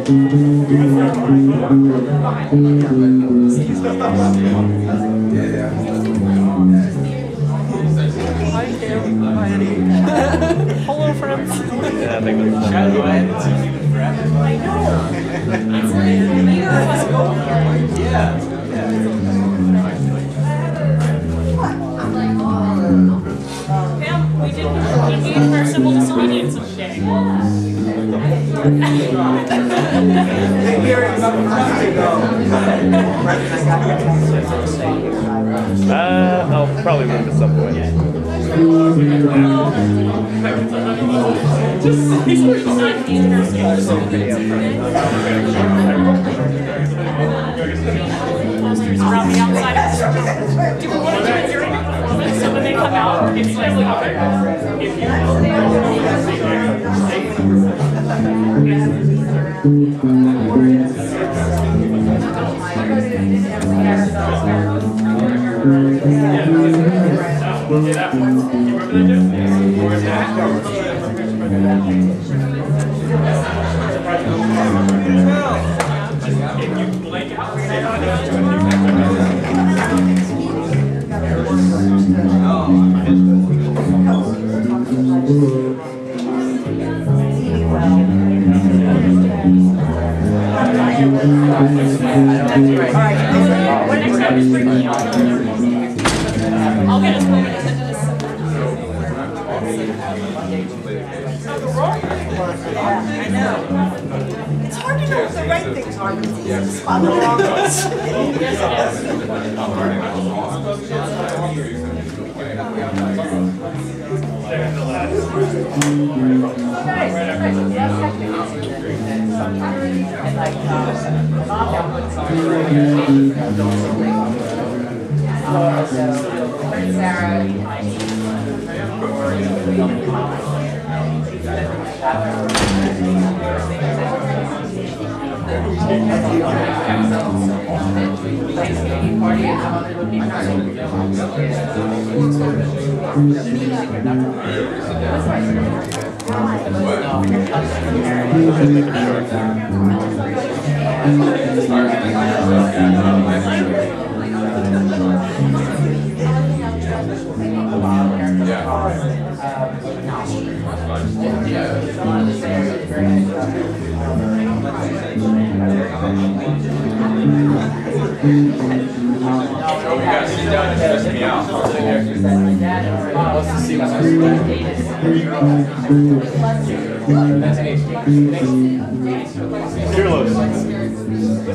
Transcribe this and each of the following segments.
Hi, Cam. Hi, Eddie. Hello, friends. Yeah, I think we're I know. Neither of us go here. Yeah. Pam, we did engage for civil disobedience today. I'll probably move at some point. Posters around the outside of the street. Do we want to do it during the performance so when they come out, it's like what next time is bring me on? I'll get us moving into this. I know. It's hard to know if the right things are because it's spot the wrong ones. Yes,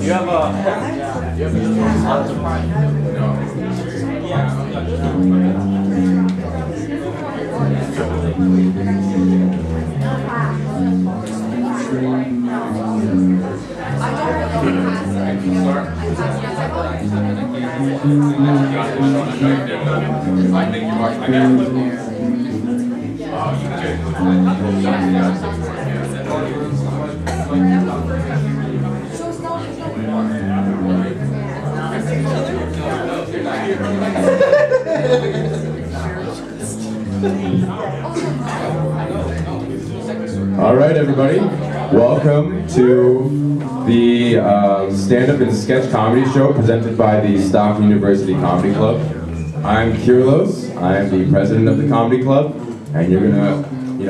You have All right, everybody. Welcome to the stand-up and sketch comedy show presented by the Stockton University Comedy Club. I'm Kirlos. I am the president of the comedy club, and you're gonna,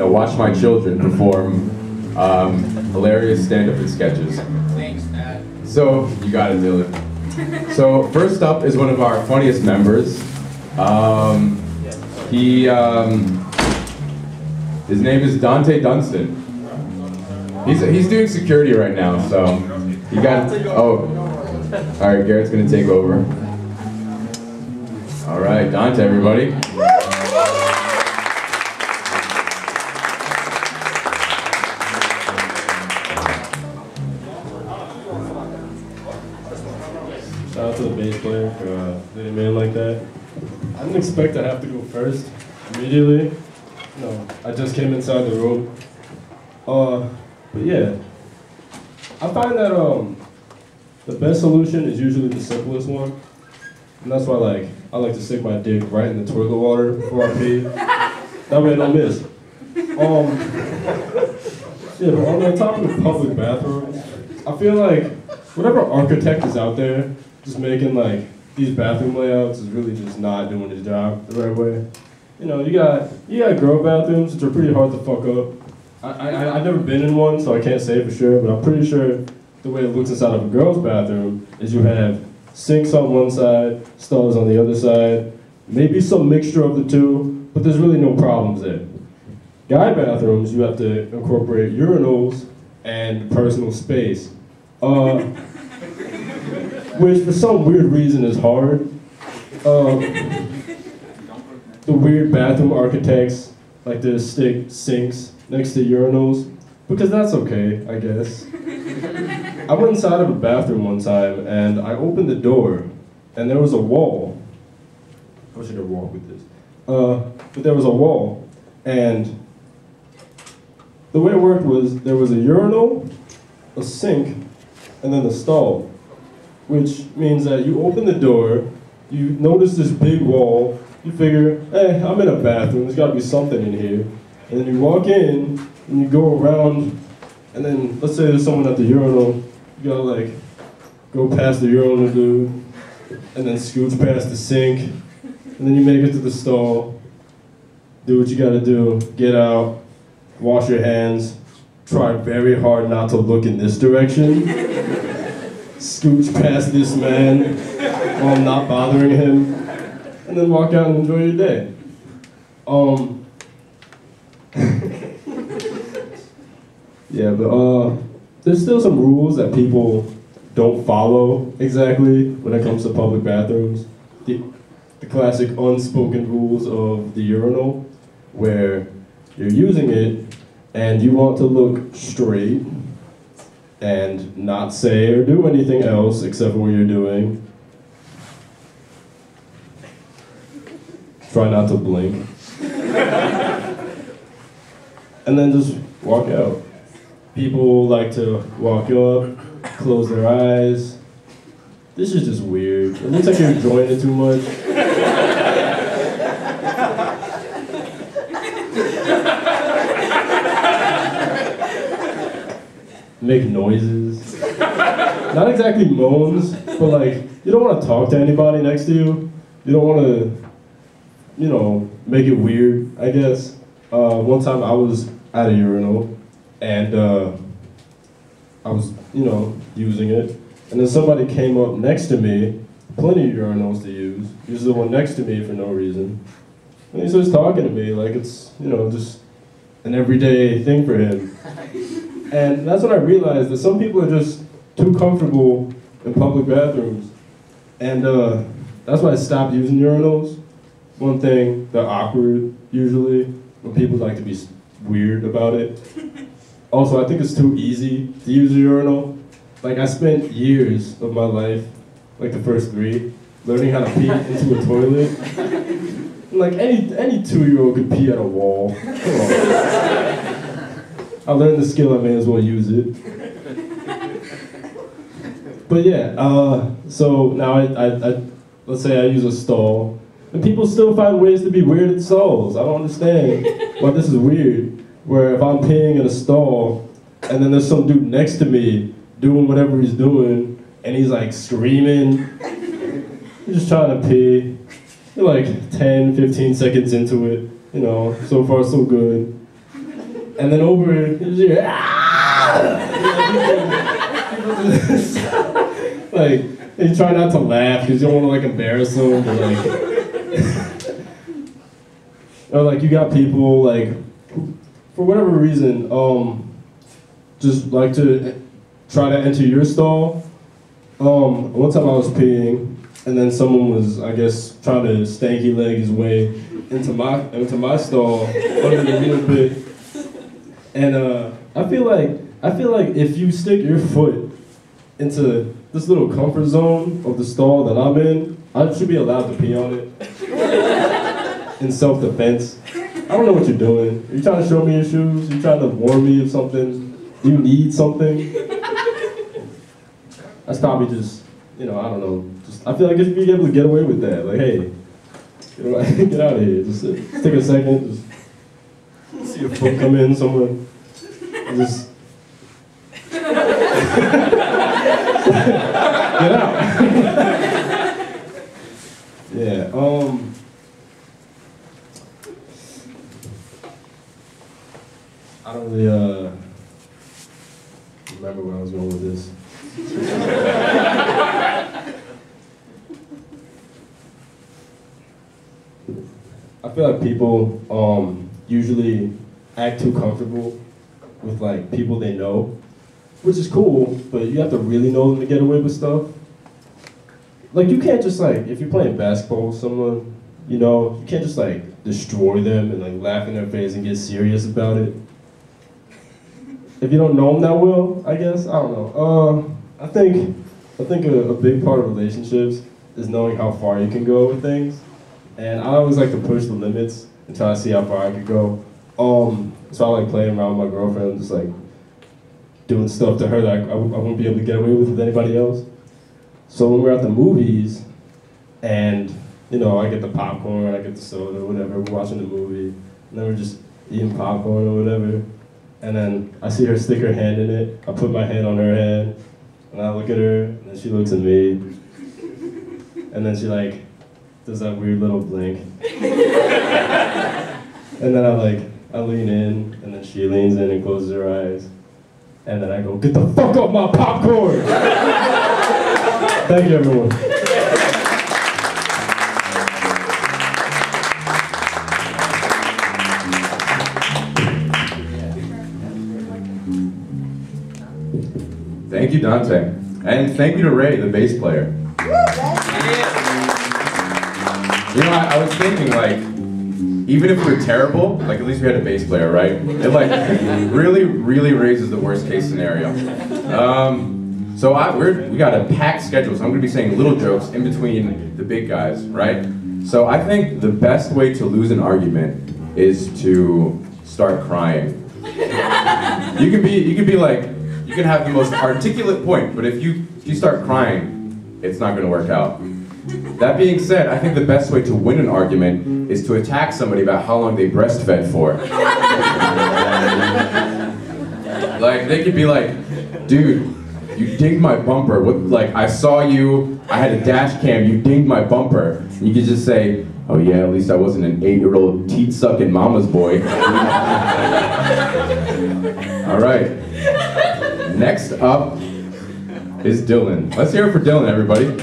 watch my children perform hilarious stand-up and sketches. Thanks, Matt. So you got it, Dylan. So first up is one of our funniest members. His name is Dante Dunstan. He's doing security right now, so you got. Oh, all right. Garrett's gonna take over. All right, Dante, everybody. Shout out to the bass player for letting me in like that. I didn't expect to have to go first immediately. I just came inside the room. But yeah, I find that the best solution is usually the simplest one, and that's why I like to stick my dick right in the toilet water before I pee. That way I don't miss. Yeah, but on the topic of public bathrooms, I feel like whatever architect is out there just making like these bathroom layouts is really just not doing his job the right way. You know, you got girl bathrooms, which are pretty hard to fuck up. I've never been in one, so I can't say for sure, but I'm pretty sure the way it looks inside of a girl's bathroom is you have sinks on one side, stalls on the other side, maybe some mixture of the two, but there's really no problems there. Guy bathrooms, you have to incorporate urinals and personal space, which for some weird reason is hard. The weird bathroom architects like to stick sinks next to urinals, because that's okay, I guess. I went inside of a bathroom one time and I opened the door and there was a wall. I should have walked with this. But there was a wall, and the way it worked was there was a urinal, a sink, and then the stall, which means that you open the door, you notice this big wall, you figure, hey, I'm in a bathroom, there's gotta be something in here. And then you walk in, and you go around, and then let's say there's someone at the urinal, you gotta like, go past the urinal dude, and then scooch past the sink, and then you make it to the stall, do what you gotta do, get out, wash your hands, try very hard not to look in this direction, scooch past this man while not bothering him, and then walk out and enjoy your day. Yeah, but there's still some rules that people don't follow exactly when it comes to public bathrooms. The classic unspoken rules of the urinal, where you're using it and you want to look straight and not say or do anything else except for what you're doing. Try not to blink. And then just walk out. People like to walk up, close their eyes. This is just weird. It looks like you're enjoying it too much. Make noises. Not exactly moans, but like, you don't want to talk to anybody next to you. You don't want to, you know, make it weird, I guess. One time I was at a urinal, and I was, you know, using it, and then somebody came up next to me, plenty of urinals to use, uses the one next to me for no reason, and he starts talking to me like it's, you know, just an everyday thing for him. And that's when I realized that some people are just too comfortable in public bathrooms, and that's why I stopped using urinals. One thing, they're awkward, usually, when people like to be weird about it. Also, I think it's too easy to use a urinal. Like, I spent years of my life, like the first 3, learning how to pee into a toilet. Like, any 2-year-old could pee at a wall. Come on. I learned the skill, I may as well use it. But yeah, so now I let's say I use a stall, and people still find ways to be weird at stalls. I don't understand why this is weird, where if I'm peeing in a stall, and then there's some dude next to me doing whatever he's doing, and he's like screaming, he's just trying to pee. You're like 10, 15 seconds into it, you know, so far so good. And then over it, you just hear, like, and you try not to laugh because you don't want to like embarrass them, but like, or like you got people like, for whatever reason, just like to try to enter your stall. One time I was peeing, and then someone was, I guess, trying to stanky leg his way into my stall under the little bit. And I feel like if you stick your foot into this little comfort zone of the stall that I'm in, I should be allowed to pee on it in self-defense. I don't know what you're doing. Are you trying to show me your shoes? Are you trying to warn me of something? Do you need something? That's probably just, you know, I don't know. Just, I feel like I should be able to get away with that. Like, hey, get out of here. Just take a second. Just see your foot come in somewhere. Just Get out. Yeah, I don't really, remember where I was going with this. I feel like people, usually act too comfortable with, like, people they know, which is cool, but you have to really know them to get away with stuff. Like, you can't just, like, if you're playing basketball with someone, you know, you can't just, like, destroy them and, like, laugh in their face and get serious about it. If you don't know them that well, I guess, I don't know. I think a big part of relationships is knowing how far you can go with things. And I always like to push the limits until I see how far I could go. So I like playing around with my girlfriend, just like doing stuff to her that I wouldn't be able to get away with anybody else. So when we're at the movies, and you know, I get the popcorn, I get the soda, whatever, we're watching the movie, and then we're just eating popcorn or whatever, and then I see her stick her hand in it, I put my hand on her hand, and I look at her, and then she looks at me, and then she like, does that weird little blink. And then I lean in, and then she leans in and closes her eyes, and then I go, get the fuck off my popcorn! Thank you, everyone. Thank you, Dante. And thank you to Ray, the bass player. You know, I was thinking, like, even if we're terrible, like, at least we had a bass player, right? It, like, really, really raises the worst case scenario. So we got a packed schedule, so I'm gonna be saying little jokes in between the big guys, right? So I think the best way to lose an argument is to start crying. You can be like, you can have the most articulate point, but if you start crying, it's not gonna work out. That being said, I think the best way to win an argument is to attack somebody about how long they breastfed for. Like, they could be like, dude, you dinged my bumper. What, like, I saw you, I had a dash cam, you dinged my bumper. And you could just say, oh yeah, at least I wasn't an 8-year-old teat-sucking mama's boy. All right. Next up is Dylan. Let's hear it for Dylan, everybody.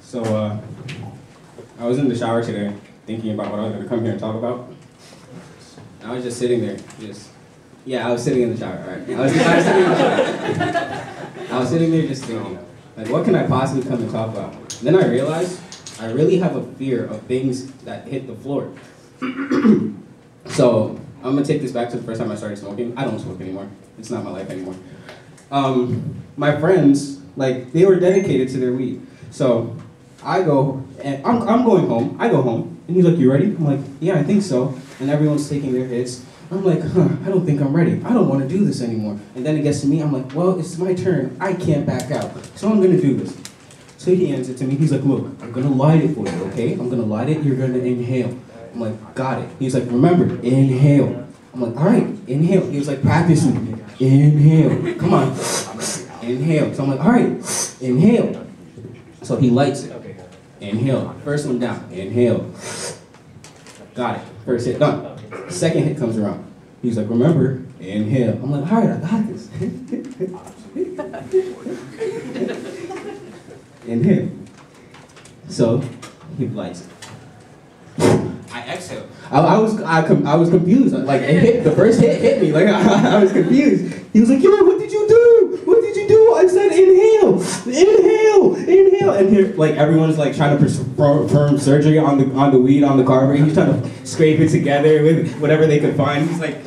So, I was in the shower today, thinking about what I was going to come here and talk about. I was just sitting there, I was sitting in the shower, all right? I was sitting in the shower. I was sitting there just thinking, like, what can I possibly come and talk about? And then I realized I really have a fear of things that hit the floor. So, I'm going to take this back to the first time I started smoking. I don't smoke anymore. It's not my life anymore. My friends, like, they were dedicated to their weed. So, I go, and I'm going home. I go home, and he's like, you ready? I'm like, yeah, I think so. And everyone's taking their hits. I'm like, I don't think I'm ready. I don't want to do this anymore. And then it gets to me, I'm like, well, it's my turn. I can't back out. So I'm going to do this. So he hands it to me. He's like, look, I'm going to light it for you, okay? I'm going to light it. You're going to inhale. I'm like, got it. He's like, remember, inhale. I'm like, all right, inhale. He was like, practice with me. Inhale. Come on. Inhale. So I'm like, all right, inhale. So he lights it. Inhale. First one down. Inhale. Got it. First hit done. Second hit comes around. He's like, remember, inhale. I'm like, all right, I got this. Inhale. So he lights it. I exhale. I was confused. Like, it hit, the first hit hit me. Like, I was confused. He was like, yo, what did you do? What did you do? I said inhale, inhale, inhale. And here, like, everyone's like trying to perform surgery on the weed on the carburetor. He's trying to scrape it together with whatever they could find. He's like,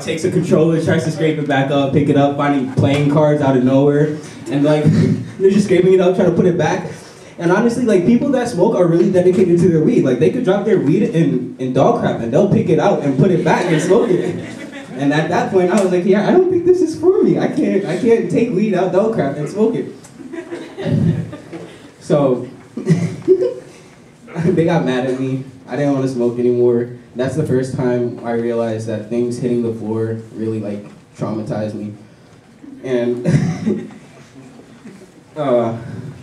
takes a controller, tries to scrape it back up, pick it up, finding playing cards out of nowhere. And like, they're just scraping it up, trying to put it back. And honestly, like, people that smoke are really dedicated to their weed. Like, they could drop their weed in dog crap and they'll pick it out and put it back and smoke it. And at that point, I was like, yeah, I don't think this is for me. I can't take weed out dog crap and smoke it. So, they got mad at me. I didn't want to smoke anymore. That's the first time I realized that things hitting the floor really like traumatized me. And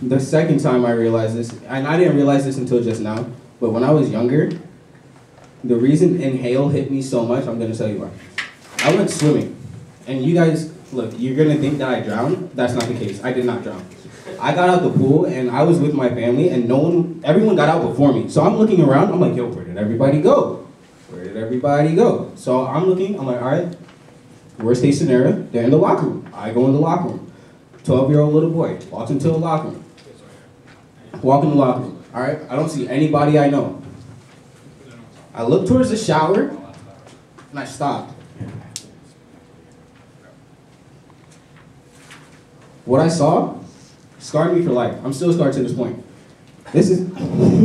the second time I realized this, and I didn't realize this until just now, but when I was younger, the reason inhale hit me so much, I'm gonna tell you why. I went swimming, and you guys, look, you're gonna think that I drowned. That's not the case. I did not drown. I got out the pool, and I was with my family, and everyone got out before me. So I'm looking around, I'm like, yo, where did everybody go? Where did everybody go? So I'm looking, I'm like, all right, worst case scenario, they're in the locker room. I go in the locker room. 12-year-old little boy walks into the locker room. Walk in the locker room. All right, I don't see anybody I know. I looked towards the shower, and I stopped. What I saw scarred me for life. I'm still scarred to this point. This is,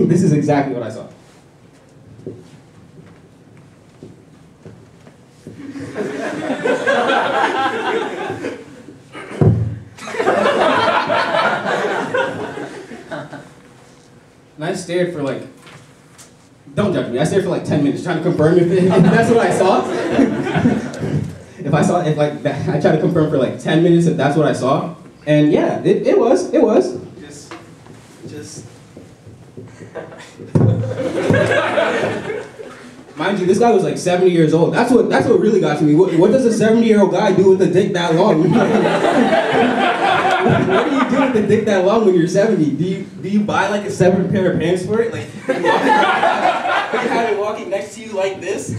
this is exactly what I saw. And I stared for like, don't judge me, I stared for like 10 minutes trying to confirm if that's what I saw. I tried to confirm for like 10 minutes if that's what I saw. And yeah, it was. Just. Mind you, this guy was like 70 years old. That's what really got to me. What does a 70-year-old guy do with a dick that long? What do you do with a dick that long when you're 70? Do you buy like a separate pair of pants for it? Like you have it walking next to you like this?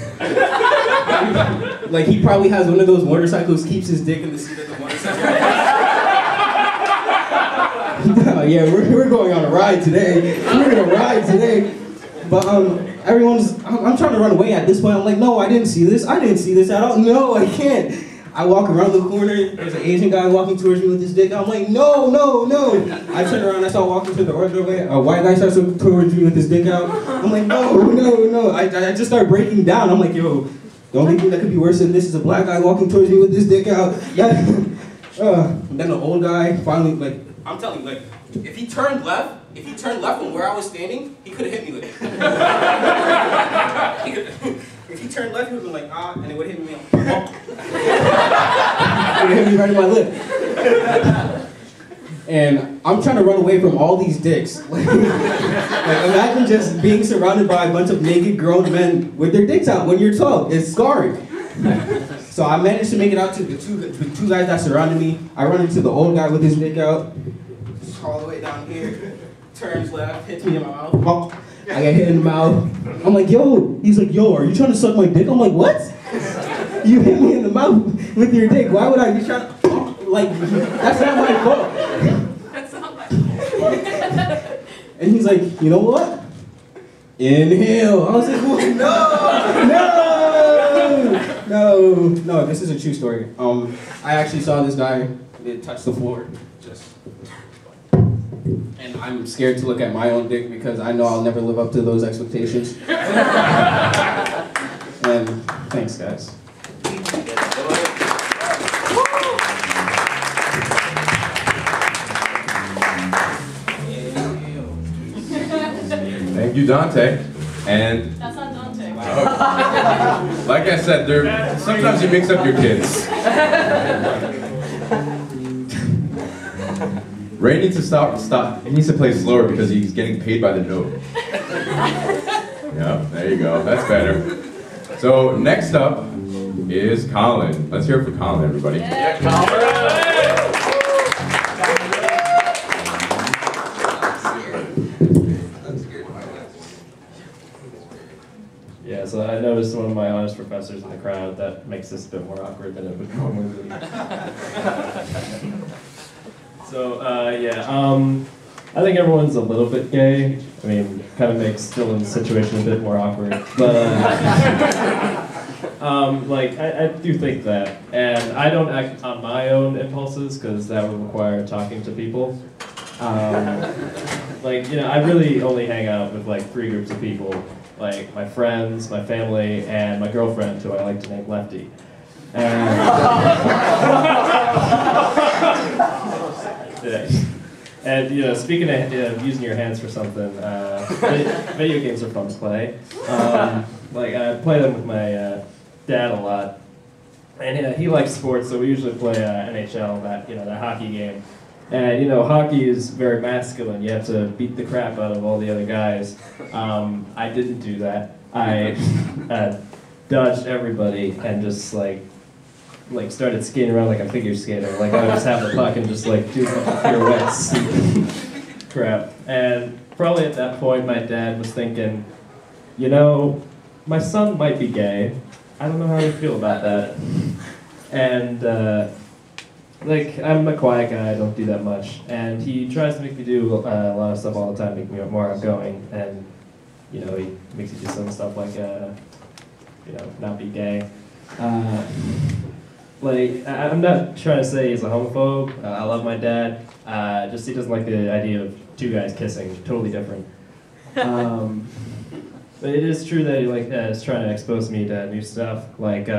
Like he probably has one of those motorcycles, keeps his dick in the seat of the motorcycle. Yeah, we're going on a ride today. We're gonna ride today. But I'm trying to run away at this point. I'm like, no, I didn't see this. I didn't see this at all. No, I can't. I walk around the corner, there's an Asian guy walking towards me with his dick. I'm like, no. I turn around, I saw walking to the other way. A white guy starts towards me with his dick out. I'm like, no. I just start breaking down. I'm like, yo, the only thing that could be worse than this is a black guy walking towards me with his dick out. Then the old guy finally, like, I'm telling you, like, if he turned left from where I was standing, he could have hit me with it. If he turned left, he would have been like, ah, and it would have hit me. It would have hit me right in my lip. And I'm trying to run away from all these dicks. Like imagine just being surrounded by a bunch of naked grown men with their dicks out when you're 12. It's scarring. So I managed to make it out to the two guys that surrounded me. I run into the old guy with his dick out, all the way down here, turns left, hits me in my mouth. I get hit in the mouth. I'm like, yo. He's like, yo, are you trying to suck my dick? I'm like, what? You hit me in the mouth with your dick. Why would I be trying to, like, that's not my fault. That's not my fault. And he's like, you know what? Inhale. I was like, no, this is a true story. I actually saw this guy, it touched the floor, and I'm scared to look at my own dick because I know I'll never live up to those expectations. And thanks, guys. Thank you, Dante. And That's not Dante. like I said, sometimes you mix up your kids. Ray needs to stop. He needs to play slower because he's getting paid by the note. Yeah, there you go. That's better. So next up is Colin. Let's hear it for Colin, everybody. Yeah, Colin. Yeah, so I noticed one of my honors professors in the crowd. That makes this a bit more awkward than it would normally be. So, I think everyone's a little bit gay. I mean, kind of makes Dylan's situation a bit more awkward. But, I do think that. And I don't act on my own impulses, because that would require talking to people. I really only hang out with, 3 groups of people. Like, my friends, my family, and my girlfriend, who I like to name Lefty. And speaking of using your hands for something, Video games are fun to play. Like I play them with my dad a lot, and he likes sports, so we usually play NHL, that hockey game. And hockey is very masculine. You have to beat the crap out of all the other guys. I didn't do that. I dodged everybody and just like started skating around like a figure skater. Like I would just have the puck and just like do a bunch of pirouettes. Crap. And probably at that point my dad was thinking, my son might be gay. I don't know how you feel about that. And I'm a quiet guy, I don't do that much. And he tries to make me do a lot of stuff all the time, make me more outgoing. And he makes you do some stuff like not be gay. I'm not trying to say he's a homophobe. I love my dad. Just he doesn't like the idea of two guys kissing. Totally different. But it is true that he is trying to expose me to new stuff. But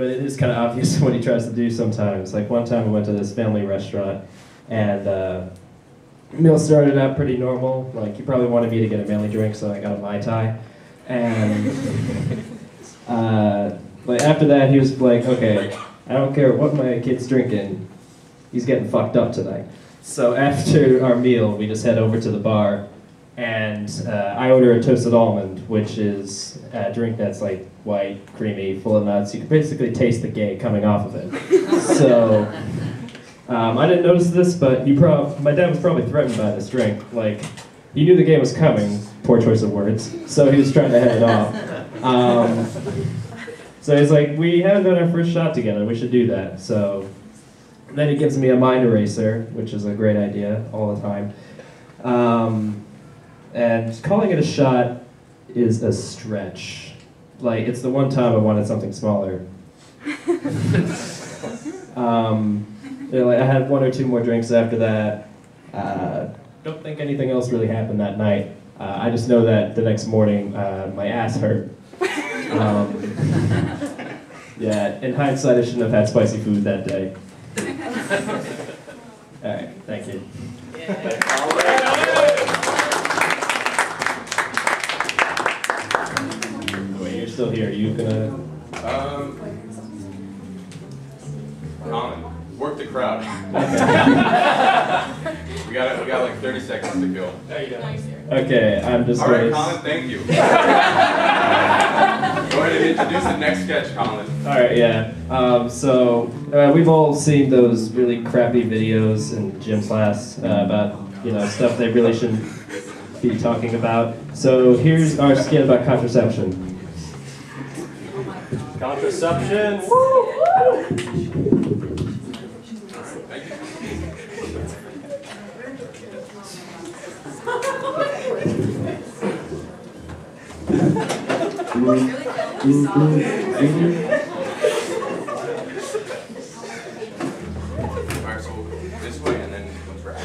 it is kind of obvious what he tries to do sometimes. Like one time we went to this family restaurant, and meal started out pretty normal. Like he probably wanted me to get a manly drink, so I got a Mai Tai. And after that, he was like, okay, I don't care what my kid's drinking, he's getting fucked up tonight. So after our meal, we just head over to the bar, and I order a toasted almond, which is a drink that's like white, creamy, full of nuts. You can basically taste the gay coming off of it. So I didn't notice this, but my dad was probably threatened by this drink. Like, he knew the game was coming, poor choice of words, so he was trying to head it off. So he's like, we haven't done our first shot together, we should do that. So then he gives me a mind eraser, which is a great idea all the time. And calling it a shot is a stretch. Like, it's the one time I wanted something smaller. I had one or two more drinks after that. Don't think anything else really happened that night. I just know that the next morning, my ass hurt. Yeah, in hindsight, I shouldn't have had spicy food that day. All right, thank you. Wait, you're still here. Are you gonna? Colin, work the crowd. we got like 30 seconds to kill. Okay, I'm just. All right, Colin, thank you. Go ahead and introduce the next sketch, Colin. All right, yeah. We've all seen those really crappy videos in gym class about stuff they really shouldn't be talking about. So here's our skit about contraception. Contraception. Alright, so this way and then once we're out.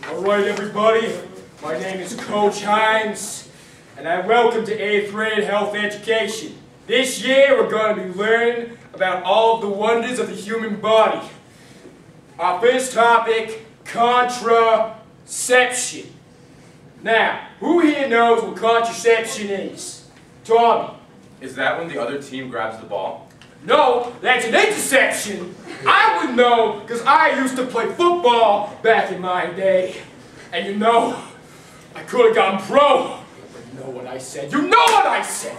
Alright everybody, my name is Coach Hines, and I welcome to 8th grade health education. This year we're going to be learning about all of the wonders of the human body. Our first topic, contraception. Now, who here knows what contraception is? Tommy. Is that when the other team grabs the ball? No, that's an interception. I would know because I used to play football back in my day. And I could have gone pro. But you know what I said? You know what I said!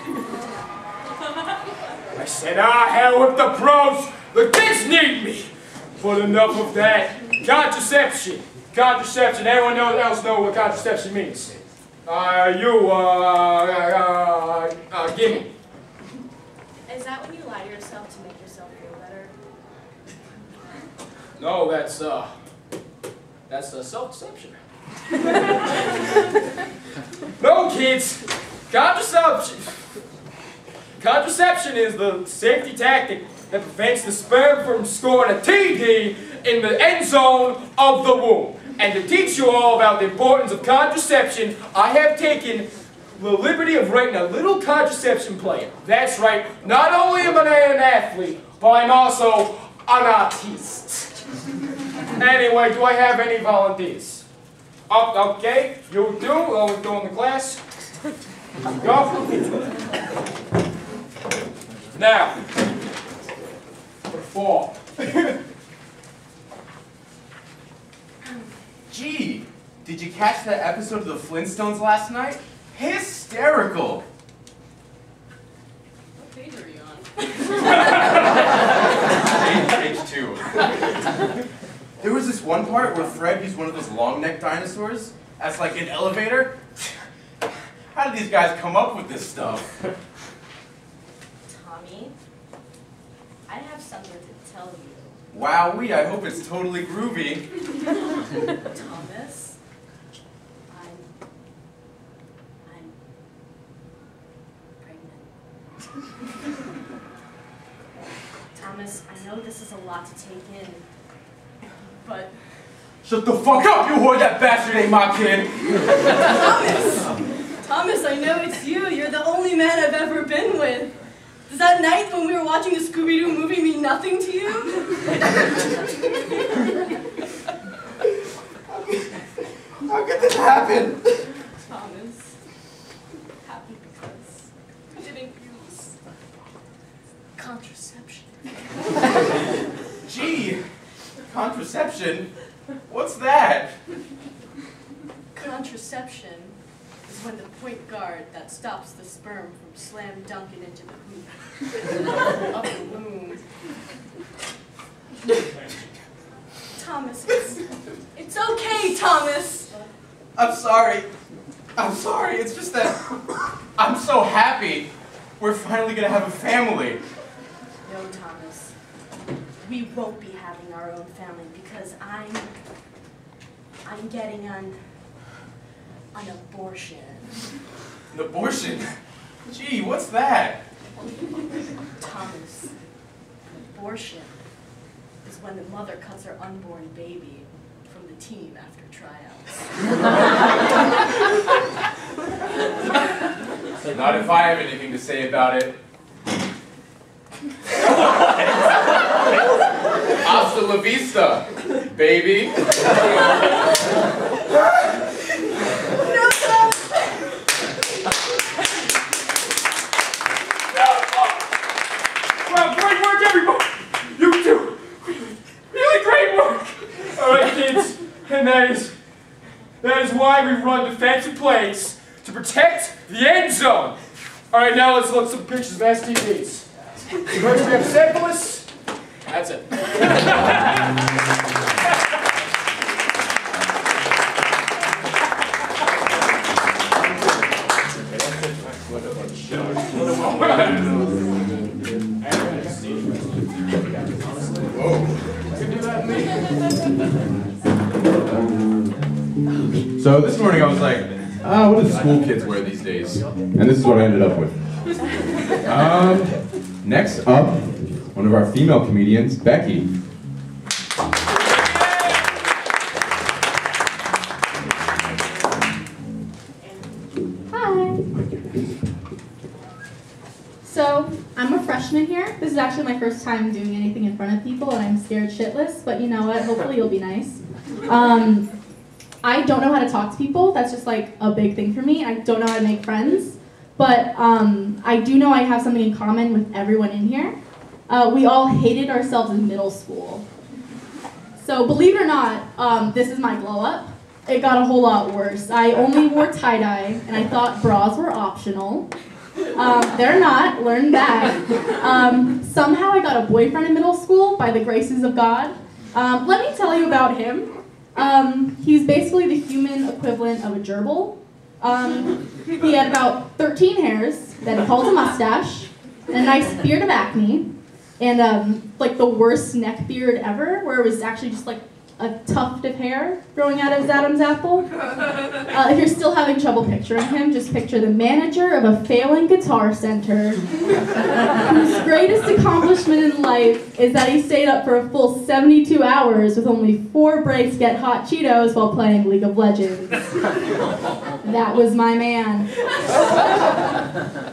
I said, hell with the pros. The kids need me. But enough of that. Contraception. Contraception. Anyone else know what contraception means? Gimme. Is that when you lie to yourself to make yourself feel better? No, that's self-deception. No, kids. Contraception is the safety tactic that prevents the sperm from scoring a TD in the end zone of the womb. And to teach you all about the importance of contraception, I have taken the liberty of writing a little contraception plan. That's right, not only am I an athlete, but I'm also an artist. Anyway, do I have any volunteers? Oh, okay, you do, we'll do in the class. Go. Now, for fall. Gee, did you catch that episode of the Flintstones last night? Hysterical! What page are you on? Page 2. There was this one part where Fred used one of those long-necked dinosaurs as like an elevator. How did these guys come up with this stuff? Tommy, I have something to tell you. Wowee, I hope it's totally groovy. Thomas, I'm pregnant. Thomas, I know this is a lot to take in, but... Shut the fuck up, you whore! That bastard ain't my kid! Thomas, I know it's you. You're the only man I've ever been with. Does that night when we were watching a Scooby-Doo movie mean nothing to you? How could this happen? Thomas, happy because I didn't use contraception. Gee, contraception? What's that? Contraception is when the point guard that stops the sperm from slam dunking into the hoop of the womb. Thomas, it's okay, Thomas. I'm sorry. It's just that I'm so happy we're finally gonna have a family. No, Thomas. We won't be having our own family because I'm getting an abortion. An abortion? Gee, what's that? Thomas, abortion is when the mother cuts her unborn baby from the team after tryouts. Not if I have anything to say about it. Hasta la vista, baby. No, Thomas. Well, great work, everybody! You two! Really great work! Alright, kids, and that is why we run defensive plays to protect the end zone. Alright, now let's look at some pictures of STDs. First we have syphilis. That's it. So this morning I was like, what do school kids wear these days? And this is what I ended up with. Next up, one of our female comedians, Becky. Hi. So, I'm a freshman here. This is actually my first time doing anything in front of people, and I'm scared shitless, but you know what? Hopefully you'll be nice. I don't know how to talk to people. That's just like a big thing for me. I don't know how to make friends. But I do know I have something in common with everyone in here. We all hated ourselves in middle school. So believe it or not, this is my glow up. It got a whole lot worse. I only wore tie-dye, and I thought bras were optional. They're not, learn that. Somehow I got a boyfriend in middle school by the graces of God. Let me tell you about him. He's basically the human equivalent of a gerbil. He had about 13 hairs that he called a mustache, and a nice beard of acne, and like the worst neck beard ever, where it was actually just like a tuft of hair growing out of his Adam's apple. If you're still having trouble picturing him, just picture the manager of a failing guitar center, whose grade greatest accomplishment in life is that he stayed up for a full 72 hours with only 4 breaks to get hot Cheetos while playing League of Legends. That was my man.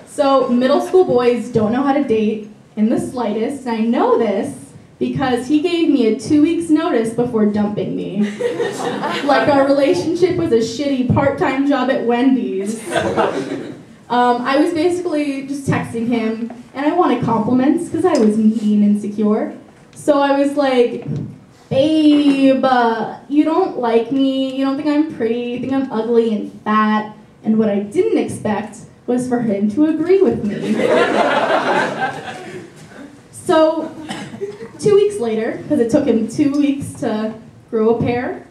So middle school boys don't know how to date in the slightest, and I know this because he gave me a 2 weeks notice before dumping me. Like our relationship was a shitty part-time job at Wendy's. I was basically just texting him, and I wanted compliments because I was needy and insecure. So I was like, babe, you don't like me, you don't think I'm pretty, you think I'm ugly and fat. And what I didn't expect was for him to agree with me. So 2 weeks later, because it took him 2 weeks to grow a pair,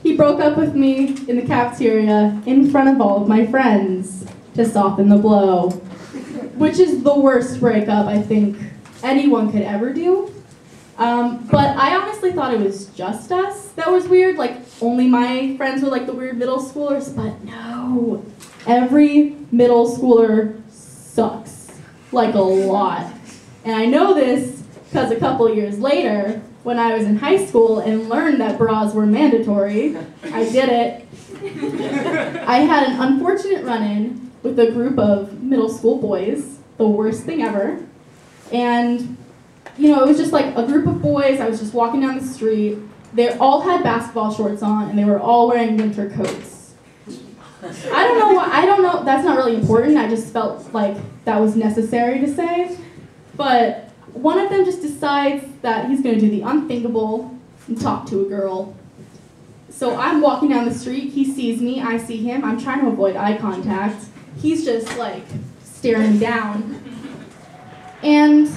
he broke up with me in the cafeteria in front of all of my friends to soften the blow, which is the worst breakup I think anyone could ever do. But I honestly thought it was just us that was weird, like only my friends were like the weird middle schoolers, but no, every middle schooler sucks, like a lot. And I know this because a couple years later, when I was in high school and learned that bras were mandatory, I did it. I had an unfortunate run-in with a group of middle school boys, the worst thing ever. And, you know, it was just like a group of boys, I was just walking down the street, they all had basketball shorts on, and they were all wearing winter coats. I don't know why, that's not really important, I just felt like that was necessary to say. But one of them just decides that he's going to do the unthinkable and talk to a girl. So I'm walking down the street, he sees me, I see him, I'm trying to avoid eye contact. He's just like staring down. And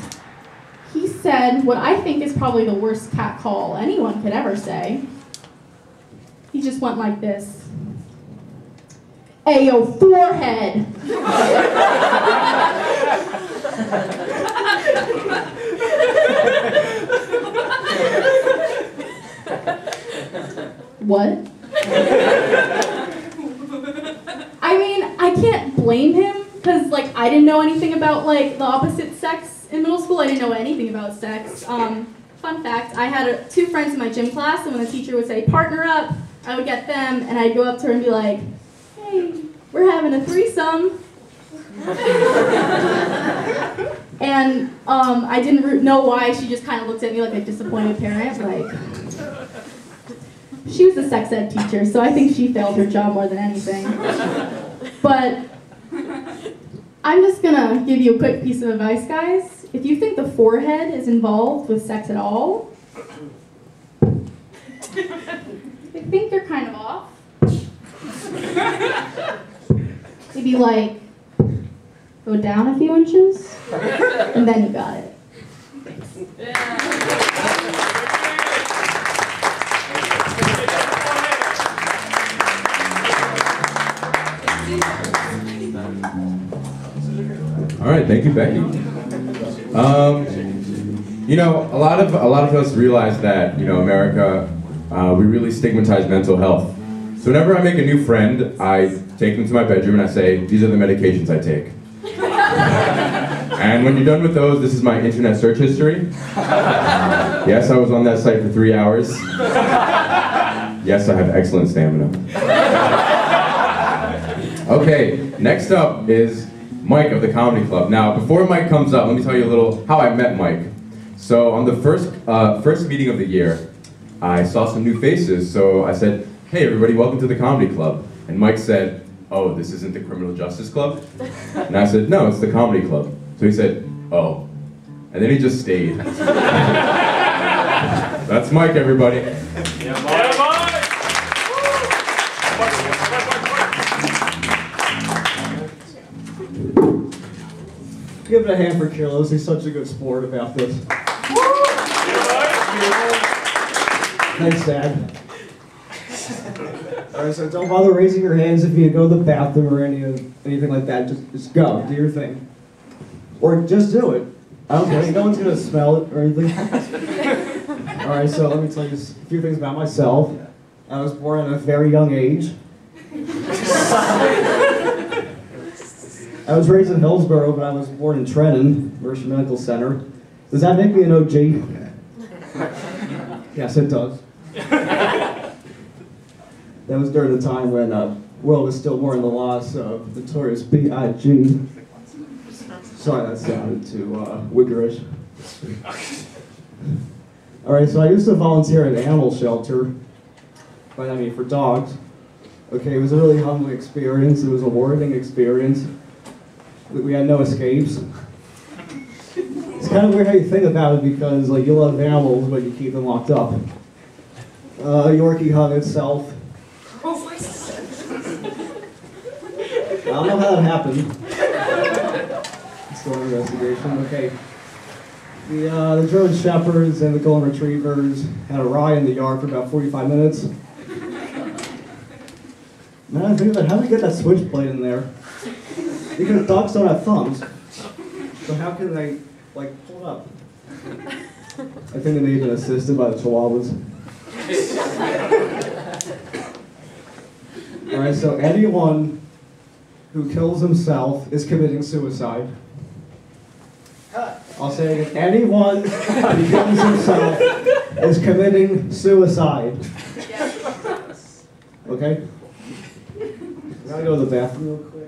he said what I think is probably the worst cat call anyone could ever say. He just went like this. Ayo, forehead. What? I mean, I can't blame him, because, like, I didn't know anything about, like, the opposite sex in middle school. I didn't know anything about sex. Fun fact, I had 2 friends in my gym class, and when the teacher would say, partner up, I would get them, and I'd go up to her and be like, hey, we're having a threesome. And I didn't know why. She just kind of looked at me like a disappointed parent, like... She was a sex ed teacher, so I think she failed her job more than anything. But I'm just gonna give you a quick piece of advice, guys. If you think the forehead is involved with sex at all, I think you're kind of off. Maybe like, go down a few inches, and then you got it. All right, thank you, Becky. You know, a lot of us realize that, you know, America, we really stigmatize mental health. So whenever I make a new friend, I take them to my bedroom and I say, these are the medications I take. And when you're done with those, this is my internet search history. Yes, I was on that site for 3 hours. Yes, I have excellent stamina. Okay, next up is Mike of the Comedy Club. Now, before Mike comes up, let me tell you a little how I met Mike. So on the first meeting of the year, I saw some new faces, so I said, hey everybody, welcome to the Comedy Club. And Mike said, oh, this isn't the Criminal Justice Club? And I said, no, it's the Comedy Club. So he said, oh. And then he just stayed. That's Mike, everybody. Yeah, Mike. Give it a hand for Kilos. He's such a good sport about this. Thanks, Dad. All right, so don't bother raising your hands if you go to the bathroom or anything like that. Just go, do your thing, or just do it. I don't care. No one's gonna smell it or anything. All right, so let me tell you a few things about myself. I was born at a very young age. I was raised in Hillsborough, but I was born in Trenton, Mercer Medical Center. Does that make me an OG? Yes, it does. That was during the time when world was still more in the loss of notorious B.I.G. Sorry, that sounded too wiggerish. All right, so I used to volunteer at an animal shelter, but I mean for dogs. Okay, it was a really humbling experience. It was a rewarding experience. We had no escapes. It's kind of weird how you think about it because like you love animals, but you keep them locked up. Yorkie hung itself. I don't know how that happened. Still an investigation. Okay. The German Shepherds and the Golden Retrievers had a riot in the yard for about 45 minutes. Man, I think about how do we get that switchblade in there? Because dogs don't have thumbs. So how can they, like, pull it up? I think they may have been assisted by the Chihuahuas. Alright, so anyone who kills himself is committing suicide. I'll say it again. Anyone who kills himself is committing suicide. Okay? I'm gonna go to the bathroom real quick.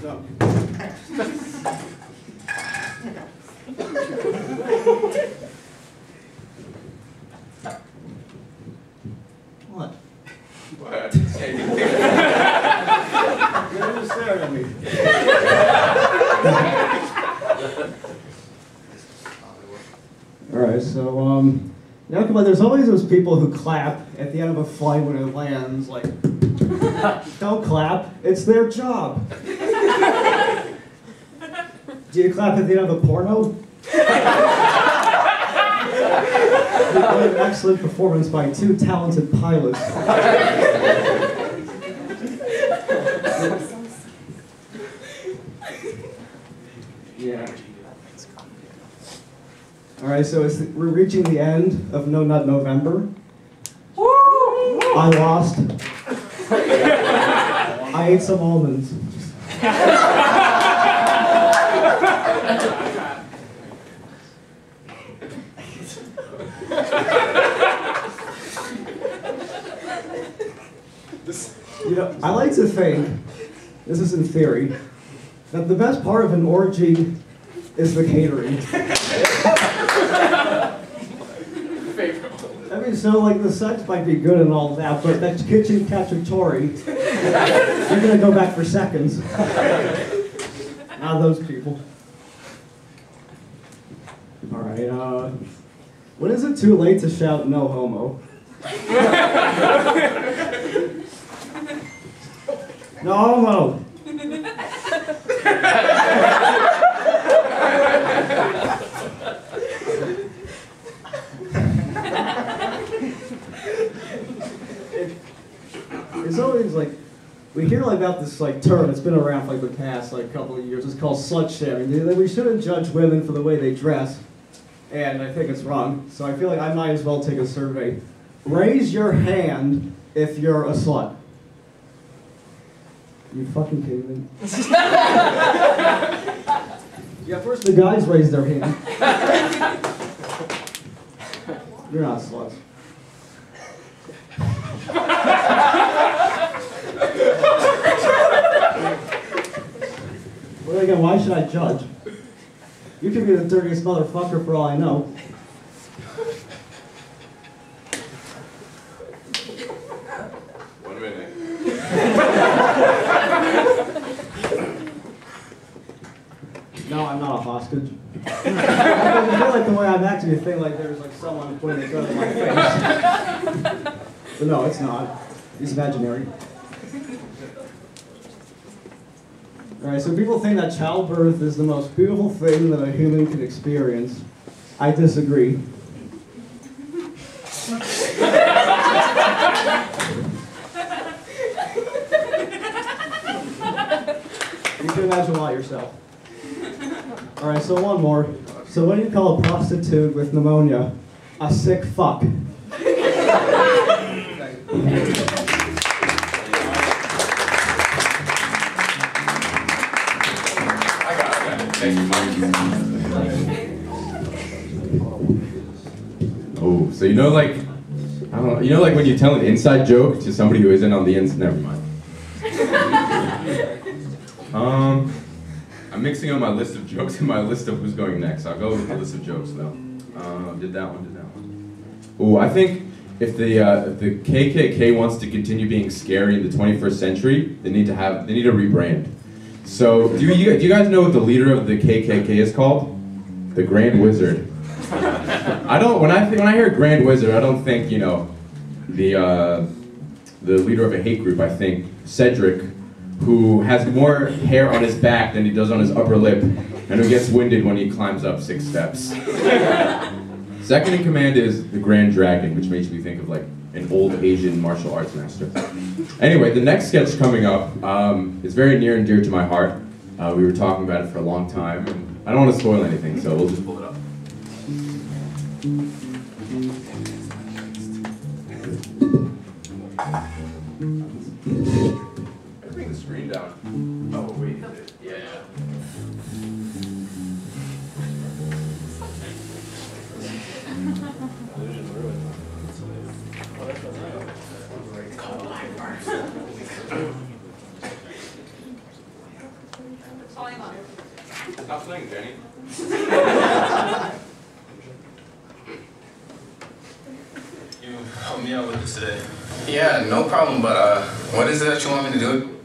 No. What? What? I didn't say anything. You're just staring at me. Alright, so, now come on, there's always those people who clap at the end of a flight when it lands, like, don't clap, it's their job. Do you clap at the end of a porno? What an excellent performance by two talented pilots. Yeah. All right, so we're reaching the end of No Nut November. I lost. I ate some almonds. You know, I like to think, this is in theory, that the best part of an orgy is the catering. I mean, so like the sex might be good and all that, but that kitchen cacciatore, you're gonna go back for seconds. Not those people. All right, when is it too late to shout no homo? No homo! It's always like, we hear like about this like term, it's been around for like the past like couple of years, it's called slut shaming. We shouldn't judge women for the way they dress, and I think it's wrong, so I feel like I might as well take a survey. Raise your hand if you're a slut. You fucking kidding me? Yeah, first the guys raise their hand. You're not sluts. Well, again, why should I judge? You could be the dirtiest motherfucker for all I know. One minute. No, I'm not a hostage. I feel like the way I'm acting, you think like there's like someone putting a gun in my face. But no, it's not. It's imaginary. Alright, so people think that childbirth is the most beautiful thing that a human can experience. I disagree. You can imagine why yourself. Alright, so one more. So what do you call a prostitute with pneumonia? A sick fuck. Thank you, Mike. Oh, so you know, like, I don't know, you know, like when you tell an inside joke to somebody who isn't on the inside. Never mind. I'm mixing up my list of jokes and my list of who's going next. I'll go with the list of jokes though. Did that one. Oh, I think if the KKK wants to continue being scary in the 21st century, they need to rebrand. So, do you guys know what the leader of the KKK is called? The Grand Wizard. I don't. When I hear Grand Wizard, I don't think, you know, the leader of a hate group. I think Cedric, who has more hair on his back than he does on his upper lip, and who gets winded when he climbs up 6 steps. Second in command is the Grand Dragon, which makes me think of like an old Asian martial arts master. Anyway, the next sketch coming up is very near and dear to my heart. We were talking about it for a long time, and I don't want to spoil anything, so we'll just pull it up. Bring the screen down. Oh, wait. Yeah. Stop playing, Jenny. You helped me out with this today. Yeah, no problem, but what is it that you want me to do?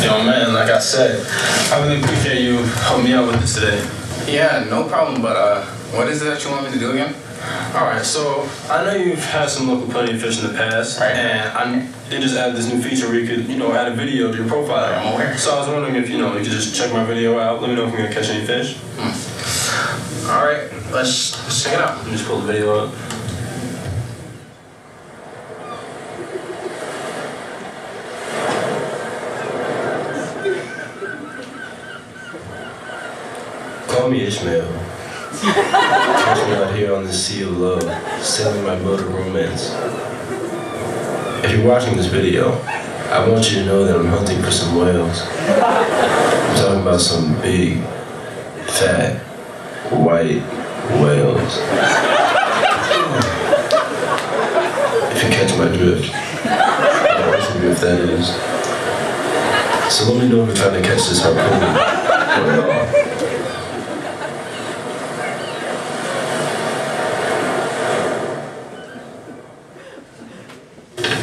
Yo, man, like I said, I really appreciate you helping me out with this today. Yeah, no problem, but what is it that you want me to do again? Alright, so I know you've had some local plenty of fish in the past, right. And they just added this new feature where you could, you know, add a video to your profile. I'm aware. So I was wondering if, you know, you could just check my video out, let me know if I'm gonna catch any fish. Alright, let's check it out. Let me just pull the video up. Call me Ishmael. Catch me out here on the sea of love, sailing my boat of romance. If you're watching this video, I want you to know that I'm hunting for some whales. I'm talking about some big, fat, white whales. If you catch my drift, I'll ask you if that is. So let me know if you're trying to catch this harpoon or not.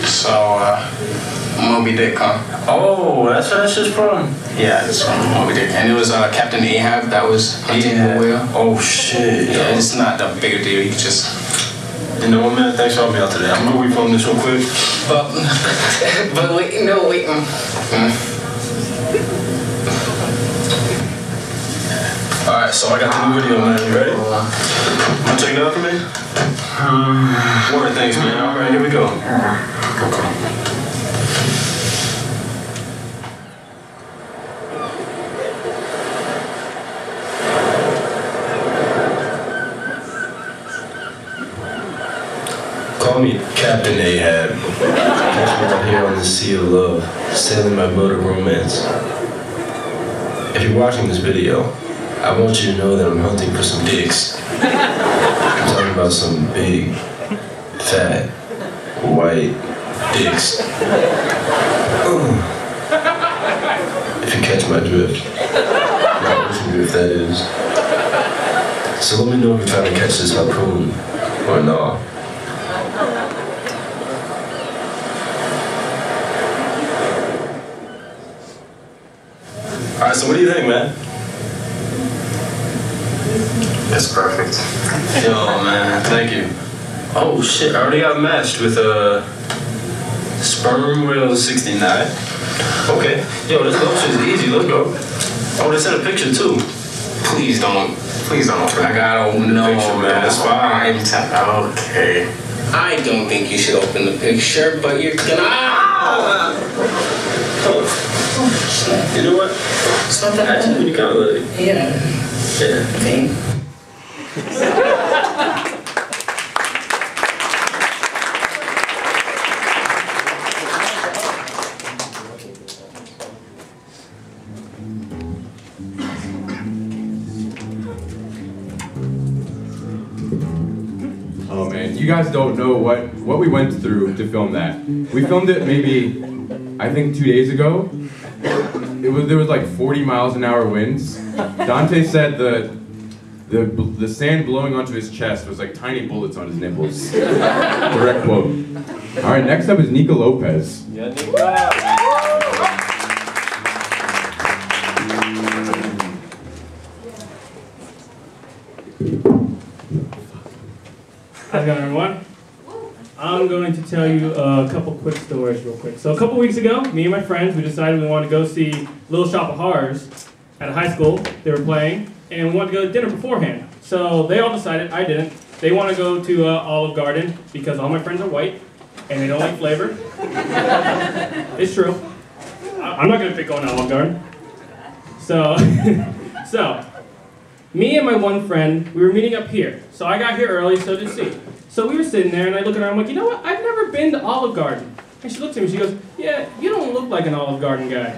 So, Moby Dick, huh? Oh, that's where that's just from? Yeah, it's from Moby Dick. And it was Captain Ahab that was hunting the whale. Oh, shit. Yeah, it's not that big a deal. You just... You know what, man? Thanks for helping me out today. I'm gonna refilm this real quick. But wait, no, wait. Alright, so I got the new video, man. You ready? Wanna check it out for me? Word, thanks, man. Alright, here we go. Call me Captain Ahab. Catch me out here on the sea of love, sailing my boat of romance. If you're watching this video, I want you to know that I'm hunting for some dicks. I'm talking about some big, fat, white dicks. If you catch my drift, I'll ask you if that is. So let me know if you're trying to catch this harpoon or not. Alright, so what do you think, man? It's perfect. Yo, man, thank you. Oh, shit, I already got matched with Sperm Whale 69. Okay, yo, this lotion is easy, let's go. Oh, they sent a picture, too. Please don't open it. I gotta open the picture, man, that's fine. Okay. I don't think you should open the picture, but you're gonna... You know what? It's not that actually, when you kind of like... Yeah. Okay. you guys don't know what we went through to film that. We filmed it maybe, I think 2 days ago. There was like 40 miles an hour winds. Dante said the sand blowing onto his chest was like tiny bullets on his nipples. Direct quote. All right, next up is Nico Lopez. Yeah, Nico. How's it going, everyone? I'm going to tell you a couple quick stories real quick. So a couple weeks ago, me and my friends, we decided we wanted to go see Little Shop of Horrors at a high school. They were playing, and we wanted to go to dinner beforehand. So they all decided, I didn't. They want to go to Olive Garden because all my friends are white, and they don't like flavor. It's true. I'm not going to pick on Olive Garden. So, me and my one friend, we were meeting up here. So I got here early, so did she. So we were sitting there, and I look at her, I'm like, you know what? I've never been to Olive Garden. And she looks at me, she goes, yeah, you don't look like an Olive Garden guy.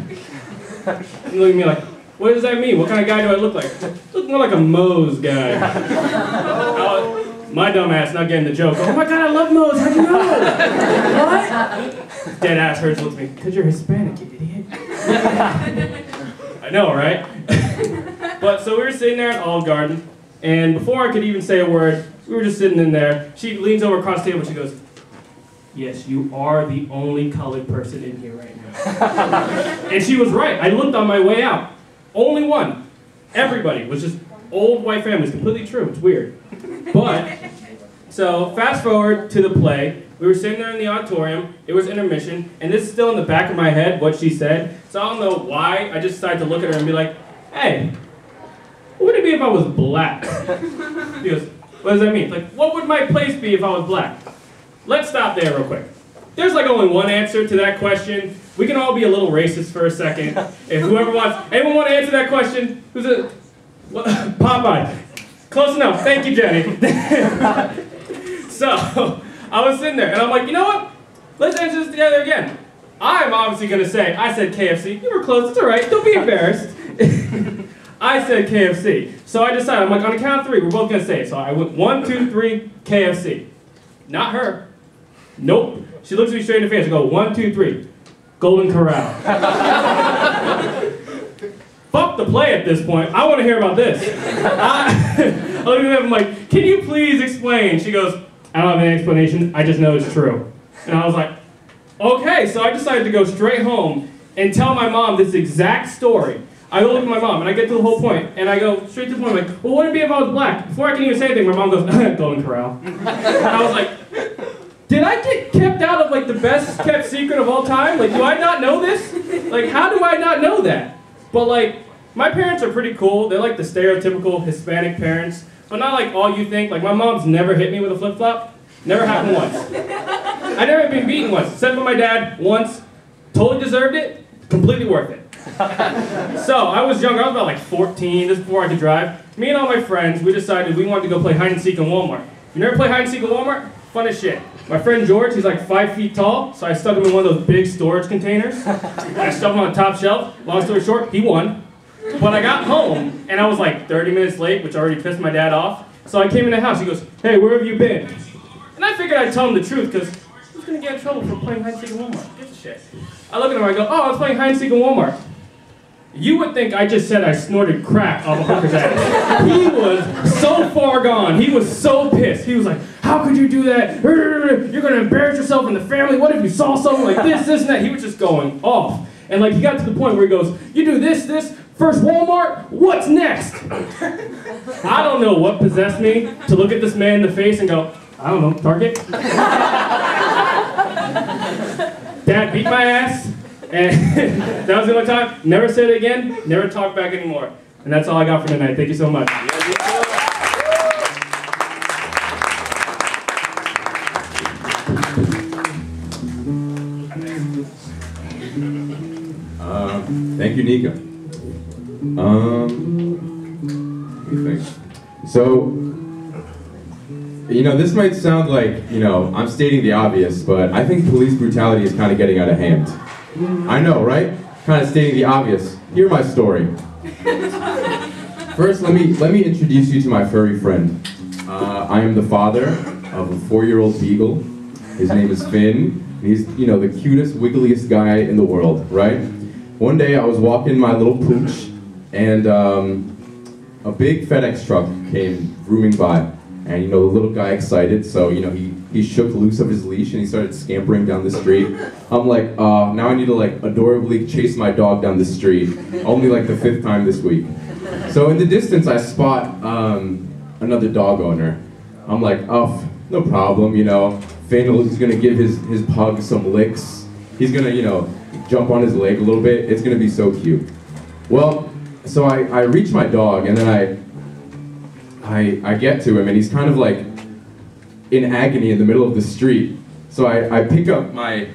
And look at me like, what does that mean? What kind of guy do I look like? I look more like a Moe's guy. My dumb ass not getting the joke. Oh my God, I love Moe's. How'd you know? What? Dead ass hurts looks at me. Because you're Hispanic, you idiot. I know, right? But so we were sitting there at Olive Garden, and before I could even say a word, we were just sitting in there. She leans over across the table and she goes, yes, you are the only colored person in here right now. And she was right. I looked on my way out. Only one. Everybody was just old white families. Completely true. It's weird. But, so fast forward to the play. We were sitting there in the auditorium. It was intermission. And this is still in the back of my head, what she said. So I don't know why. I just decided to look at her and be like, hey, what would it be if I was black? She goes, what does that mean? Like, what would my place be if I was black? Let's stop there real quick. There's like only one answer to that question. We can all be a little racist for a second. If whoever wants, anyone want to answer that question? Who's a, what, Popeye? Close enough, thank you, Jenny. So, I was sitting there and I'm like, you know what? Let's answer this together again. I'm obviously gonna say, I said KFC. You were close, it's all right, don't be embarrassed. I said KFC. So I decided, I'm like, on a count of three, we're both gonna say it. So I went 1, 2, 3, KFC. Not her. Nope. She looks at me straight in the face and goes, 1, 2, 3, Golden Corral. Fuck the play at this point. I want to hear about this. I look at her, I'm like, can you please explain? She goes, I don't have any explanation. I just know it's true. And I was like, okay. So I decided to go straight home and tell my mom this exact story. I go look at my mom, and I get to the whole point, and I go straight to the point, I'm like, well, what would it be if I was black? Before I can even say anything, my mom goes, Golden Corral. And I was like, did I get kept out of, like, the best kept secret of all time? Like, do I not know this? Like, how do I not know that? But, like, my parents are pretty cool. They're, like, the stereotypical Hispanic parents, but not like all you think. Like, my mom's never hit me with a flip-flop. Never happened once. I never been beaten once, except for my dad once. Totally deserved it. Completely worth it. So, I was younger, I was about like 14, this is before I could drive. Me and all my friends, we decided we wanted to go play hide and seek in Walmart. You never play hide and seek in Walmart? Fun as shit. My friend George, he's like 5 feet tall, so I stuck him in one of those big storage containers. And I stuck him on the top shelf. Long story short, he won. But I got home, and I was like 30 minutes late, which already pissed my dad off. So I came in the house, he goes, hey, where have you been? And I figured I'd tell him the truth, because who's going to get in trouble for playing hide and seek in Walmart? Gives a shit. I look at him, I go, oh, I was playing hide and seek in Walmart. You would think I just said I snorted crack off a hooker's ass. He was so far gone. He was so pissed. He was like, how could you do that? You're going to embarrass yourself in the family. What if you saw something like this, and that? He was just going off. And like he got to the point where he goes, you do this, first Walmart, what's next? I don't know what possessed me to look at this man in the face and go, I don't know, Target? Dad beat my ass. And that was the only time. Never said it again. Never talked back anymore. And that's all I got for tonight. Thank you so much. Thank you, Nika. Let me think. So, you know, this might sound like, you know, I'm stating the obvious, but I think police brutality is kind of getting out of hand. I know, right? Kind of stating the obvious. Hear my story. First, let me introduce you to my furry friend. I am the father of a 4-year-old beagle. His name is Finn. He's, you know, the cutest, wiggliest guy in the world, right? One day I was walking my little pooch, and a big FedEx truck came zooming by. And, you know, the little guy excited, so, you know, he shook loose of his leash and he started scampering down the street. I'm like, now I need to, like, adorably chase my dog down the street. Only, like, the 5th time this week. So in the distance, I spot another dog owner. I'm like, oh, no problem, you know. Finn is gonna give his pug some licks. He's gonna, you know, jump on his leg a little bit. It's gonna be so cute. Well, so I reach my dog, and then I get to him, and he's kind of like in agony in the middle of the street. So I pick up my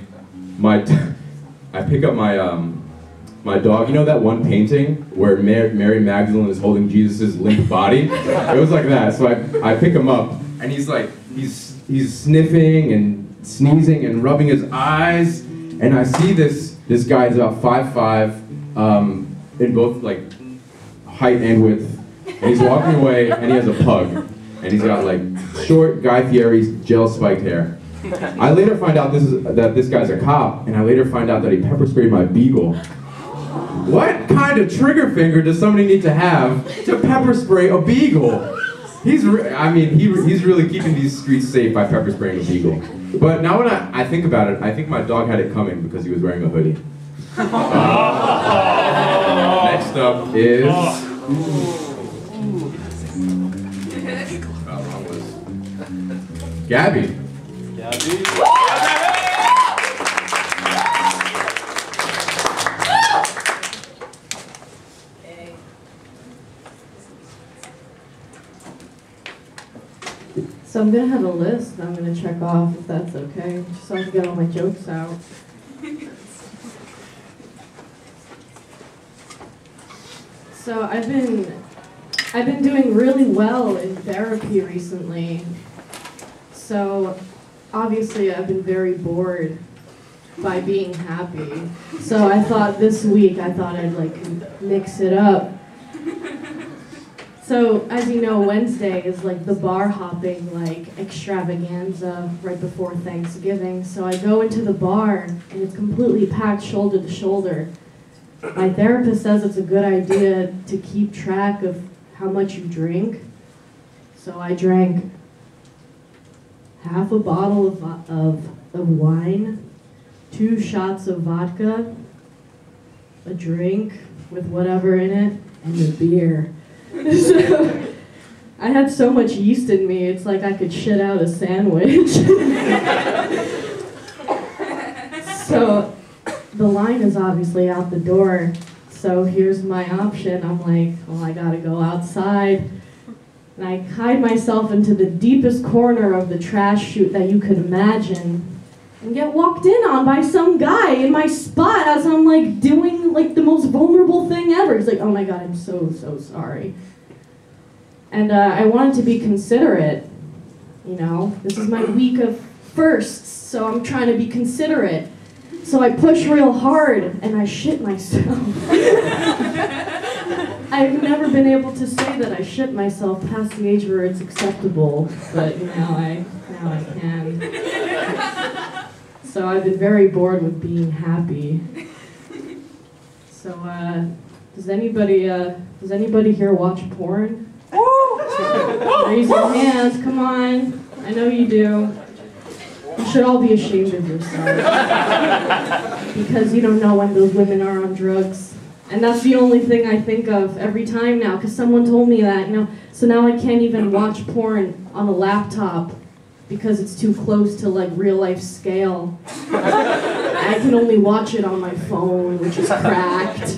dog. You know that one painting where Mary Magdalene is holding Jesus' limp body? It was like that. So I pick him up, and he's like, he's sniffing and sneezing and rubbing his eyes, and I see this guy's about 5'5", in both like height and width, and he's walking away, and he has a pug, and he's got like short Guy Fieri's gel spiked hair. I later find out that this guy's a cop, and I later find out that he pepper sprayed my beagle. What kind of trigger finger does somebody need to have to pepper spray a beagle? He's really keeping these streets safe by pepper spraying a beagle. But now when I think about it, I think my dog had it coming because he was wearing a hoodie. Next up is... wrong was... Gabby. So I'm gonna have a list that I'm gonna check off if that's okay, just so I can get all my jokes out. So I've been doing really well in therapy recently. So obviously I've been very bored by being happy. So I thought this week I'd like mix it up. So, as you know, Wednesday is like the bar hopping like extravaganza right before Thanksgiving. So I go into the bar and it's completely packed shoulder to shoulder. My therapist says it's a good idea to keep track of how much you drink. So I drank half a bottle of wine, 2 shots of vodka, a drink with whatever in it, and a beer. So, I had so much yeast in me, it's like I could shit out a sandwich. So, the line is obviously out the door, so here's my option. I'm like, well, I gotta go outside. And I hide myself into the deepest corner of the trash chute that you could imagine and get walked in on by some guy in my spot as I'm like doing like the most vulnerable thing ever. He's like, oh my God, I'm so sorry. And I wanted to be considerate, you know, this is my week of firsts, so I'm trying to be considerate. So I push real hard and I shit myself. I've never been able to say that I shit myself past the age where it's acceptable, but now I can. So I've been very bored with being happy. So does anybody here watch porn? Raise your hands, come on. I know you do. You should all be ashamed of yourselves. Because you don't know when those women are on drugs. And that's the only thing I think of every time now, because someone told me that, you know. So now I can't even watch porn on a laptop because it's too close to like real life scale. I can only watch it on my phone, which is cracked.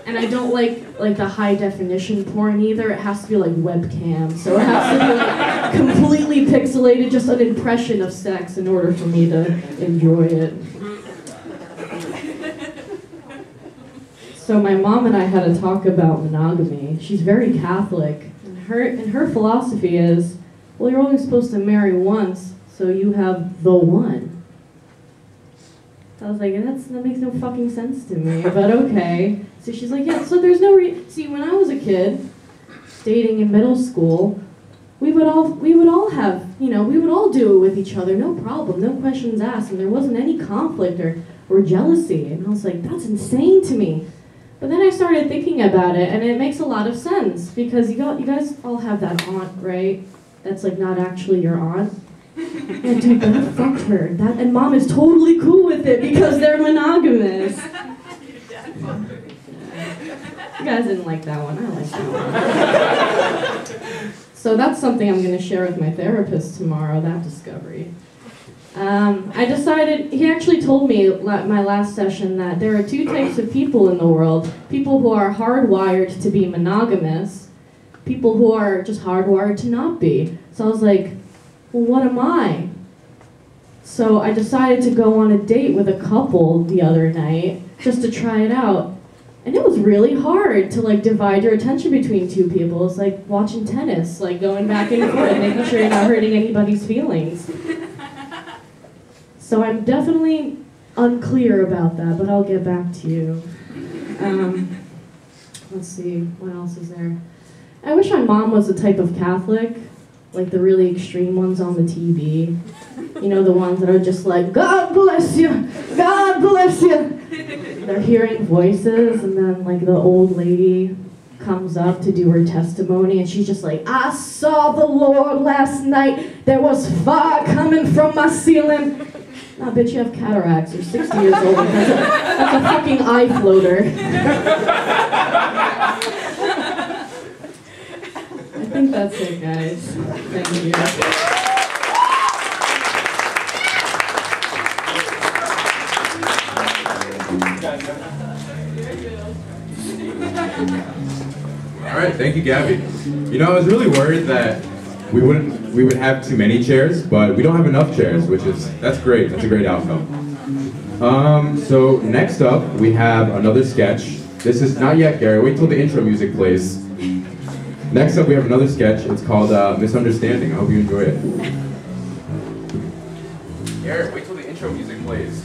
And I don't like the high definition porn either. It has to be like webcam. So it has to be like completely pixelated, just an impression of sex in order for me to enjoy it. So my mom and I had a talk about monogamy. She's very Catholic. And her philosophy is, well, you're only supposed to marry once, so you have the one. I was like, that makes no fucking sense to me, but okay. So she's like, yeah, so there's no see, when I was a kid, dating in middle school, we would all have, we would all do it with each other, no problem, no questions asked, and there wasn't any conflict or jealousy. And I was like, that's insane to me. But then I started thinking about it, and it makes a lot of sense, because you guys all have that aunt, right? That's like not actually your aunt. Yeah, dude, that fucked her. And mom is totally cool with it because they're monogamous. You guys didn't like that one. I like that one. So that's something I'm going to share with my therapist tomorrow, that discovery. I decided, he actually told me my last session that there are two types of people in the world. People who are hardwired to be monogamous, people who are just hardwired to not be. So I was like, well, what am I? So I decided to go on a date with a couple the other night just to try it out. And it was really hard to like divide your attention between two people. It's like watching tennis, like going back and forth, making sure you're not hurting anybody's feelings. So I'm definitely unclear about that, but I'll get back to you. Let's see, what else is there? I wish my mom was the type of Catholic, like the really extreme ones on the TV. You know, the ones that are just like, God bless you, God bless you. They're hearing voices, and then like the old lady comes up to do her testimony, and she's just like, I saw the Lord last night. There was fire coming from my ceiling. Nah, bitch, you have cataracts. You're 60 years old. That's a fucking eye floater. I think that's it, guys. Thank you. All right, thank you, Gabby. You know, I was really worried that we would have too many chairs, but we don't have enough chairs, that's great. That's a great outcome. So next up, we have another sketch. This is not yet, Gary. Wait till the intro music plays. Next up, we have another sketch. It's called Misunderstanding. I hope you enjoy it. Garrett, wait till the intro music plays.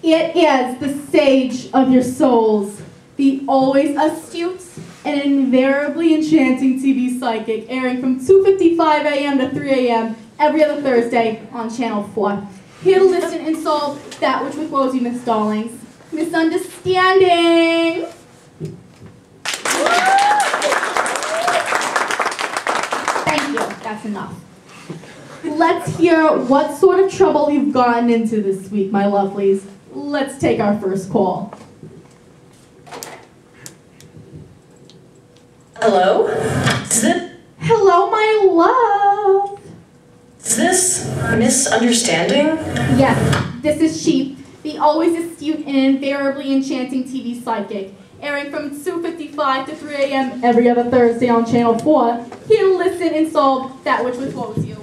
It is the sage of your souls, the always astute and invariably enchanting TV psychic, airing from 2:55 a.m. to 3 a.m. every other Thursday on Channel 4. Here to listen and solve that which woes you, Miss Stallings. Misunderstanding. Thank you, that's enough. Let's hear what sort of trouble you've gotten into this week, my lovelies. Let's take our first call. Hello? Hello, my love. Is this misunderstanding? Yes, this is she, the always astute and invariably enchanting TV psychic, airing from 2:55 to 3 a.m. every other Thursday on Channel 4. Here to listen and solve that which woes you.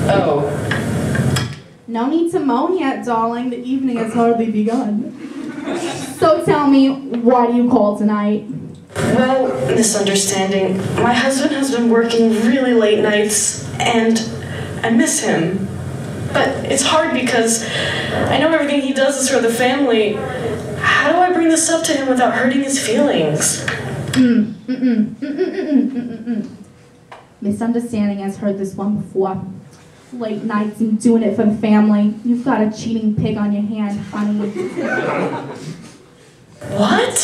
Oh. No need to moan yet, darling. The evening has hardly begun. So tell me, why do you call tonight? Well, misunderstanding. My husband has been working really late nights, and I miss him. But it's hard because I know everything he does is for the family. How do I bring this up to him without hurting his feelings? Misunderstanding has heard this one before. Late nights and doing it for the family. You've got a cheating pig on your hand, honey. What?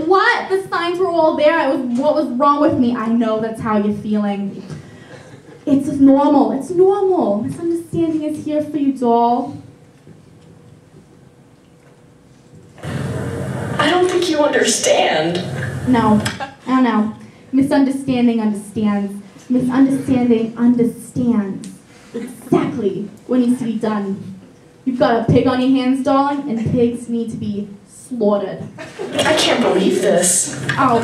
What? The signs were all there. What was wrong with me? I know that's how you're feeling. It's normal. It's normal. Misunderstanding is here for you, doll. I don't think you understand. No, I don't know. Misunderstanding understands. Misunderstanding understands exactly what needs to be done. You've got a pig on your hands, darling, and pigs need to be slaughtered. I can't believe this. Oh,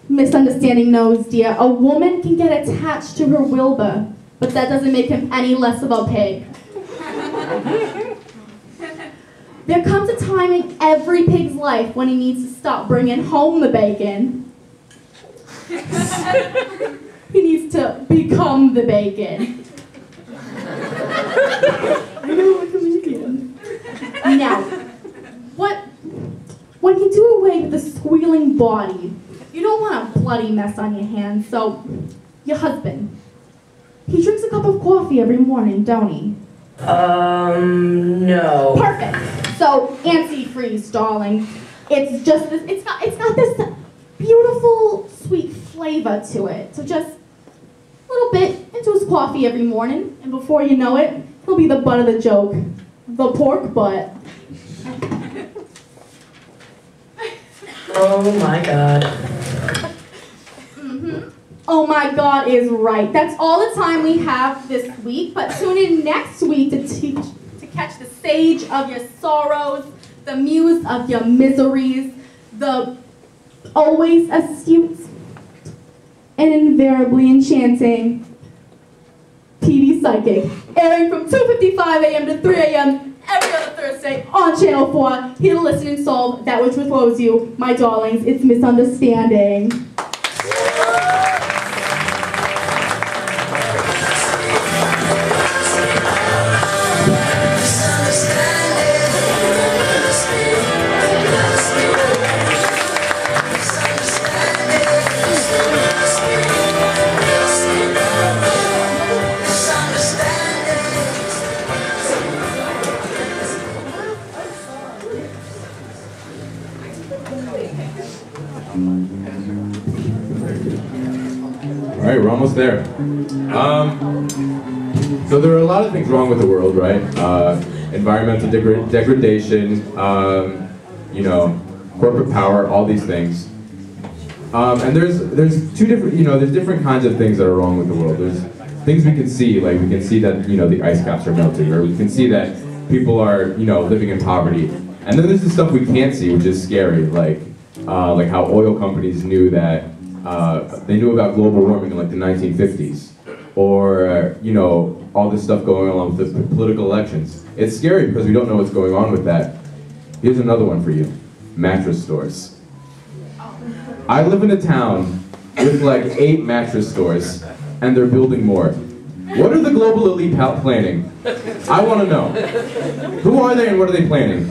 Misunderstanding knows, dear. A woman can get attached to her Wilbur, but that doesn't make him any less of a pig. There comes a time in every pig's life when he needs to stop bringing home the bacon. He needs to become the bacon. I know, I'm a comedian. Now, when you do away with the squealing body, you don't want a bloody mess on your hands, so your husband, he drinks a cup of coffee every morning, don't he? No. Perfect. So, antifreeze, darling. It's just this, it's got this beautiful, sweet flavor to it. So just a little bit into his coffee every morning, and before you know it, he'll be the butt of the joke. The pork butt. Oh my God. Oh my God is right. That's all the time we have this week, but tune in next week to catch the sage of your sorrows, the muse of your miseries, the always astute and invariably enchanting TV Psychic, airing from 2:55 a.m. to 3 a.m. every other Thursday on Channel 4. Here to listen and solve that which withwoes you, my darlings. It's misunderstanding. All right, we're almost there. So there are a lot of things wrong with the world, right? Environmental degradation, you know, corporate power, all these things. And there's two different, you know, there's different kinds of things that are wrong with the world. There's things we can see, like we can see that, you know, the ice caps are melting, or we can see that people are, you know, living in poverty. And then there's the stuff we can't see, which is scary, like how oil companies knew that, they knew about global warming in like the 1950s, or you know, all this stuff going on with the political elections. It's scary because we don't know what's going on with that. Here's another one for you: mattress stores. I live in a town with like 8 mattress stores, and they're building more. What are the global elite planning? I want to know. Who are they and what are they planning?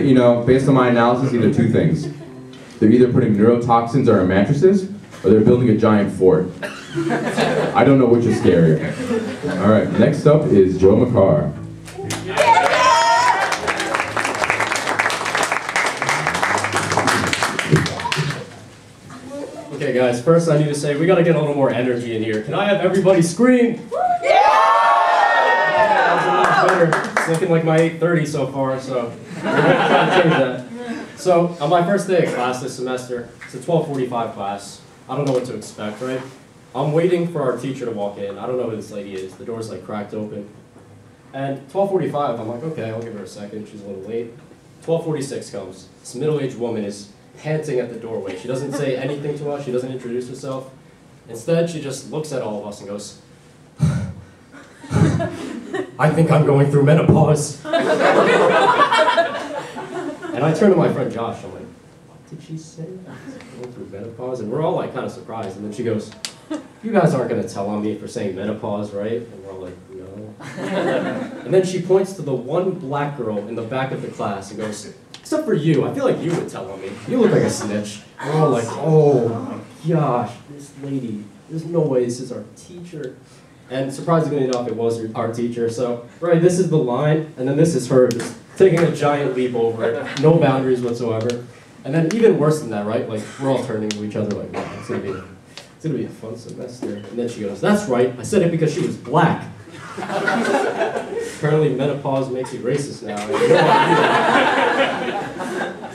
You know, based on my analysis, either two things. They're either putting neurotoxins on our mattresses, or they're building a giant fort. I don't know which is scarier. All right, next up is Joe McCarr. Okay guys, first I need to say we gotta get a little more energy in here. Can I have everybody scream? Yeah! That's a lot better. It's looking like my 8:30 so far, so I'm trying to change that. So, on my first day of class this semester, it's a 12:45 class. I don't know what to expect, right? I'm waiting for our teacher to walk in. I don't know who this lady is. The door's like cracked open. And 12:45, I'm like, okay, I'll give her a second. She's a little late. 12:46 comes. This middle-aged woman is panting at the doorway. She doesn't say anything to us. She doesn't introduce herself. Instead, she just looks at all of us and goes, I think I'm going through menopause. And I turn to my friend Josh, I'm like, what did she say? Going through menopause? And we're all like kind of surprised. And then she goes, you guys aren't going to tell on me for saying menopause, right? And we're all like, no. And then she points to the one black girl in the back of the class and goes, except for you, I feel like you would tell on me. You look like a snitch. And we're all like, oh my gosh, this lady, there's no way this is our teacher. And surprisingly enough, it was our teacher. So, right, this is the line, and then this is her just taking a giant leap over it, no boundaries whatsoever. And then even worse than that, right? Like, we're all turning to each other like, wow, it's gonna be a fun semester. And then she goes, that's right, I said it because she was black. Apparently menopause makes you racist now.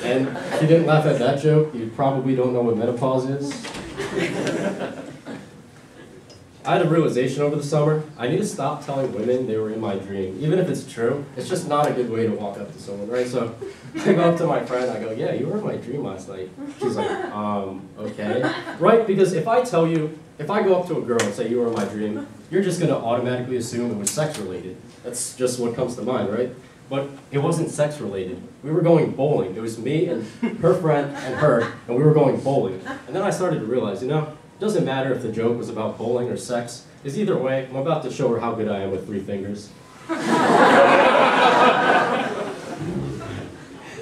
And if you didn't laugh at that joke, you probably don't know what menopause is. I had a realization over the summer. I need to stop telling women they were in my dream. Even if it's true, it's just not a good way to walk up to someone, right? So I go up to my friend, I go, yeah, you were in my dream last night. She's like, okay. Right? Because if I tell you, if I go up to a girl and say you were in my dream, you're just gonna automatically assume it was sex related. That's just what comes to mind, right? But it wasn't sex related. We were going bowling. It was me and her friend and her, and we were going bowling. And then I started to realize, you know, it doesn't matter if the joke was about bowling or sex, because either way, I'm about to show her how good I am with 3 fingers.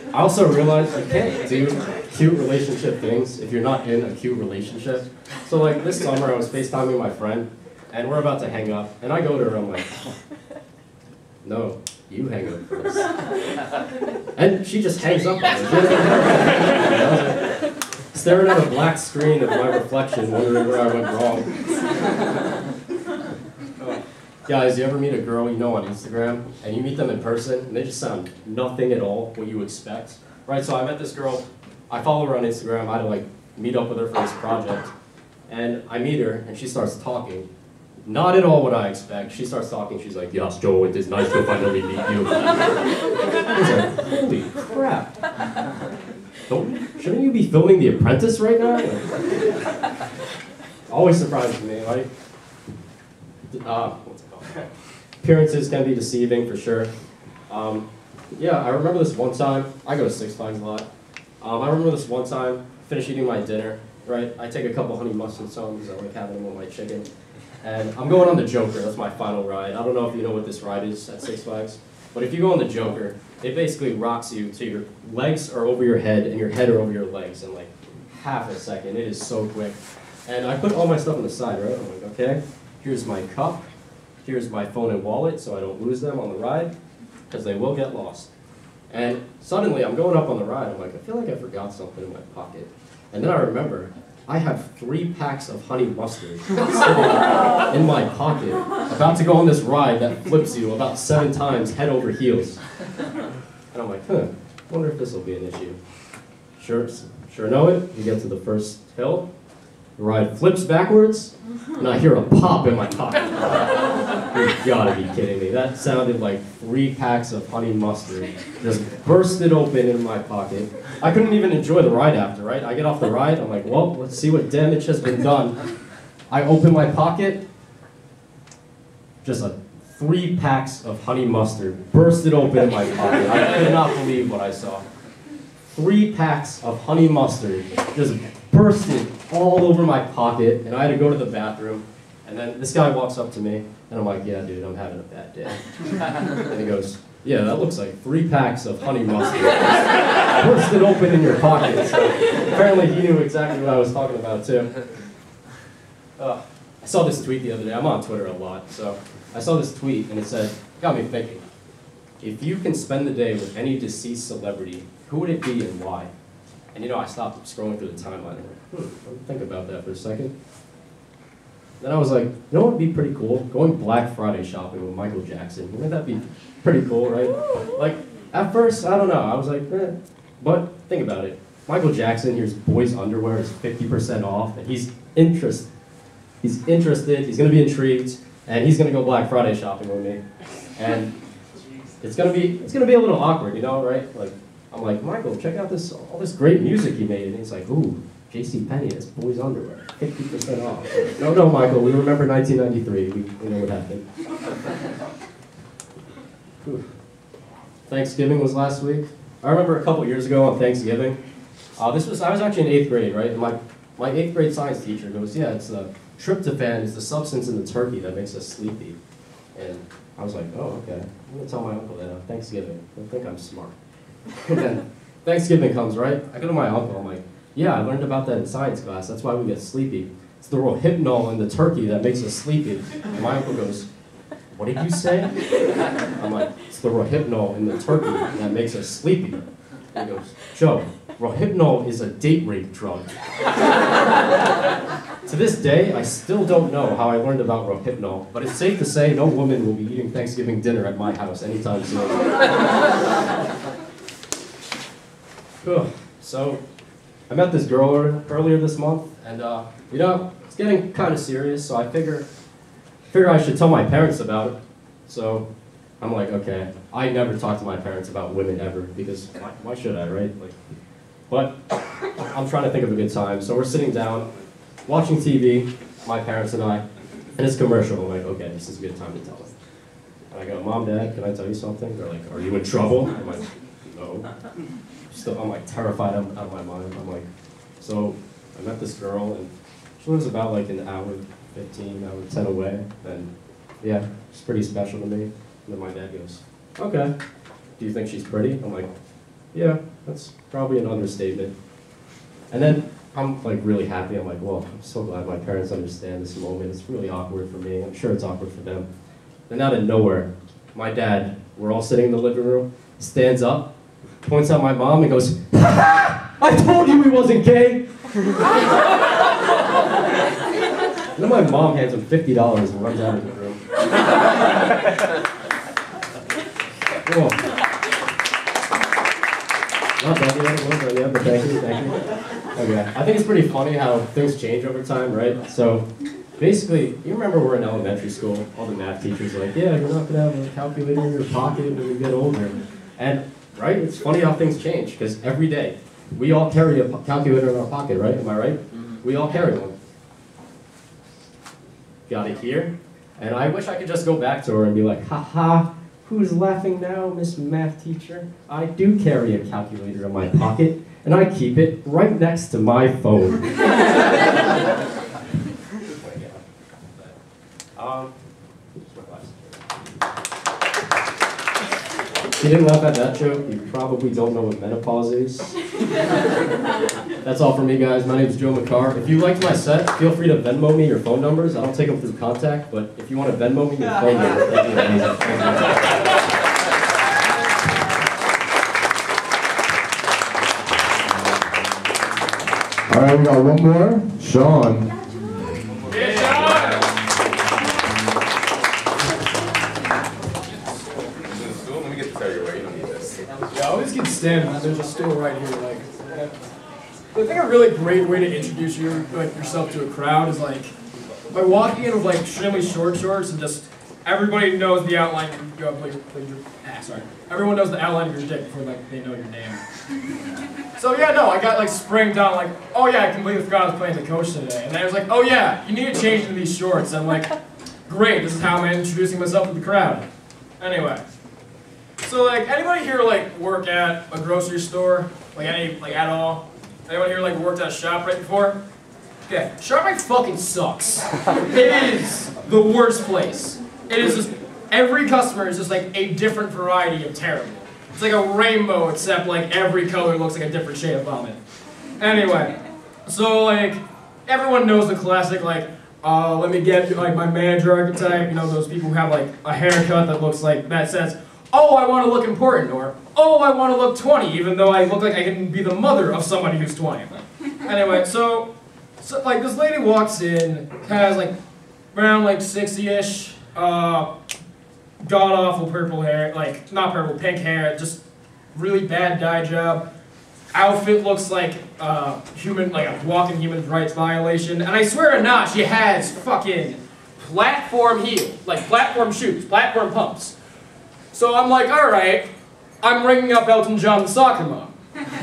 I also realized you can't do cute relationship things if you're not in a cute relationship. So like this summer I was FaceTiming my friend, and we're about to hang up, and I go to her, I'm like, no, you hang up first. And she just hangs up on me. Staring at a black screen of my reflection, wondering where I went wrong. Guys, you ever meet a girl you know on Instagram, and you meet them in person, and they just sound nothing at all what you expect? Right, so I met this girl, I follow her on Instagram, I had to like meet up with her for this project, and I meet her, and she starts talking. Not at all what I expect. She starts talking, she's like, yes, Joe, it is nice to finally meet you. I was like, holy crap. Shouldn't you be filming The Apprentice right now? Always surprises me, like, what's it called? Appearances can be deceiving for sure. Yeah, I remember this one time, I go to Six Flags a lot. I remember this one time, finish eating my dinner, right? I take a couple honey mustard songs, I like having them with my chicken. And I'm going on the Joker, that's my final ride. I don't know if you know what this ride is at Six Flags, but if you go on the Joker, it basically rocks you till your legs are over your head and your head are over your legs in like half a second. It is so quick. And I put all my stuff on the side, right? I'm like, okay, here's my cup, here's my phone and wallet so I don't lose them on the ride, because they will get lost. And suddenly I'm going up on the ride, I'm like, I feel like I forgot something in my pocket. And then I remember, I have 3 packs of honey mustard sitting in my pocket, about to go on this ride that flips you about 7 times head over heels. And I'm like, wonder if this will be an issue. Sure know it, you get to the first hill, the ride flips backwards, and I hear a pop in my pocket. You've gotta be kidding me. That sounded like 3 packs of honey mustard just bursted open in my pocket. I couldn't even enjoy the ride after, right? I get off the ride, I'm like, well, let's see what damage has been done. I open my pocket, just 3 packs of honey mustard bursted open in my pocket. I could not believe what I saw. 3 packs of honey mustard just bursted all over my pocket, and I had to go to the bathroom. And then this guy walks up to me, and I'm like, yeah, dude, I'm having a bad day. And he goes, yeah, that looks like 3 packs of honey mustard bursted open in your pocket. So apparently he knew exactly what I was talking about, too. I saw this tweet the other day. I'm on Twitter a lot, so I saw this tweet, and it said, got me thinking, if you can spend the day with any deceased celebrity, who would it be and why? And you know, I stopped scrolling through the timeline and went, let me think about that for a second. Then I was like, you know what would be pretty cool? Going Black Friday shopping with Michael Jackson. Wouldn't that be pretty cool, right? Like, at first, I don't know. I was like, But think about it. Michael Jackson, here's boys' underwear is 50% off, and he's interested, he's going to be intrigued, and he's going to go Black Friday shopping with me. And it's going to be a little awkward, you know, right? Like, I'm like, Michael, check out all this great music he made. And he's like, ooh, JCPenney, it's boys' underwear, 50% off. No, Michael, we remember 1993. We know what happened. Thanksgiving was last week. I remember a couple years ago on Thanksgiving, I was actually in 8th grade, right? And my 8th grade science teacher goes, yeah, it's tryptophan is the substance in the turkey that makes us sleepy. And I was like, oh, okay. I'm going to tell my uncle that on Thanksgiving. He'll think I'm smart. And then Thanksgiving comes, right? I go to my uncle, I'm like, yeah, I learned about that in science class. That's why we get sleepy. It's the rohypnol in the turkey that makes us sleepy. And my uncle goes, what did you say? I'm like, it's the Rohypnol in the turkey that makes us sleepy. He goes, Joe, Rohypnol is a date rape drug. To this day, I still don't know how I learned about Rohypnol, but it's safe to say no woman will be eating Thanksgiving dinner at my house anytime soon. So, I met this girl earlier this month, and you know, it's getting kind of serious, so I figure I should tell my parents about it. So, I'm like, okay, I never talk to my parents about women ever, because why should I, right? Like, but I'm trying to think of a good time, so we're sitting down, watching TV, my parents and I, and it's commercial. I'm like, okay, this is a good time to tell them. And I go, Mom, Dad, can I tell you something? They're like, are you in trouble? I'm like, no. I'm like terrified out of my mind. I'm like, so I met this girl, and she lives about like an hour 15, hour 10 away, and yeah, she's pretty special to me. And then my dad goes, okay, do you think she's pretty? I'm like, yeah, that's probably an understatement. And then I'm like really happy. I'm like, well, I'm so glad my parents understand this moment. It's really awkward for me. I'm sure it's awkward for them. And out of nowhere, my dad, we're all sitting in the living room, stands up, points at my mom and goes, I told you he wasn't gay! And then my mom hands him $50 and runs out of the room. Cool. Not bad yet, but thank you. Okay, I think it's pretty funny how things change over time, right? So, basically, you remember we're in elementary school, all the math teachers are like, yeah, you're not gonna have a calculator in your pocket when you get older. And, right, it's funny how things change, because every day, we all carry a calculator in our pocket, right? Am I right? We all carry one. Got it here. And I wish I could just go back to her and be like, ha, who's laughing now, Miss Math Teacher? I do carry a calculator in my pocket, and I keep it right next to my phone. If you didn't laugh at that joke, you probably don't know what menopause is. That's all from me, guys. My name is Joe McCarr. If you liked my set, feel free to Venmo me your phone numbers. I don't take them through contact, but if you want to Venmo me your phone number, that'd be amazing. All right, we got one more. Sean. Yeah, I always get stand. There's a stool right here. Like, I think a really great way to introduce yourself to a crowd is like by walking in with like extremely short shorts and just everybody knows the outline. Everyone knows the outline of your dick before like they know your name. So yeah, no, I got like spring down like, oh yeah, I completely forgot I was playing the coach today, and then I was like, oh yeah, you need to change into these shorts. And I'm like, great, this is how I'm introducing myself to the crowd. Anyway. So like, anybody here like work at a grocery store? Like at all? Anyone here like worked at a ShopRite before? Okay, ShopRite fucking sucks. It is the worst place. It is just, every customer is just like a different variety of terrible. It's like a rainbow except like every color looks like a different shade of vomit. Anyway, so like, everyone knows the classic like, let me get like my manager archetype, you know, those people who have like a haircut that looks like, that says, oh, I want to look important, or oh, I want to look 20, even though I look like I can be the mother of somebody who's 20. Anyway, so like this lady walks in, has like around like 60-ish, god-awful purple hair, like not purple, pink hair, just really bad dye job. Outfit looks like a walking human rights violation, and I swear to not, she has fucking platform heel, like platform shoes, platform pumps. So I'm like, all right, I'm ringing up Elton John, the soccer mom.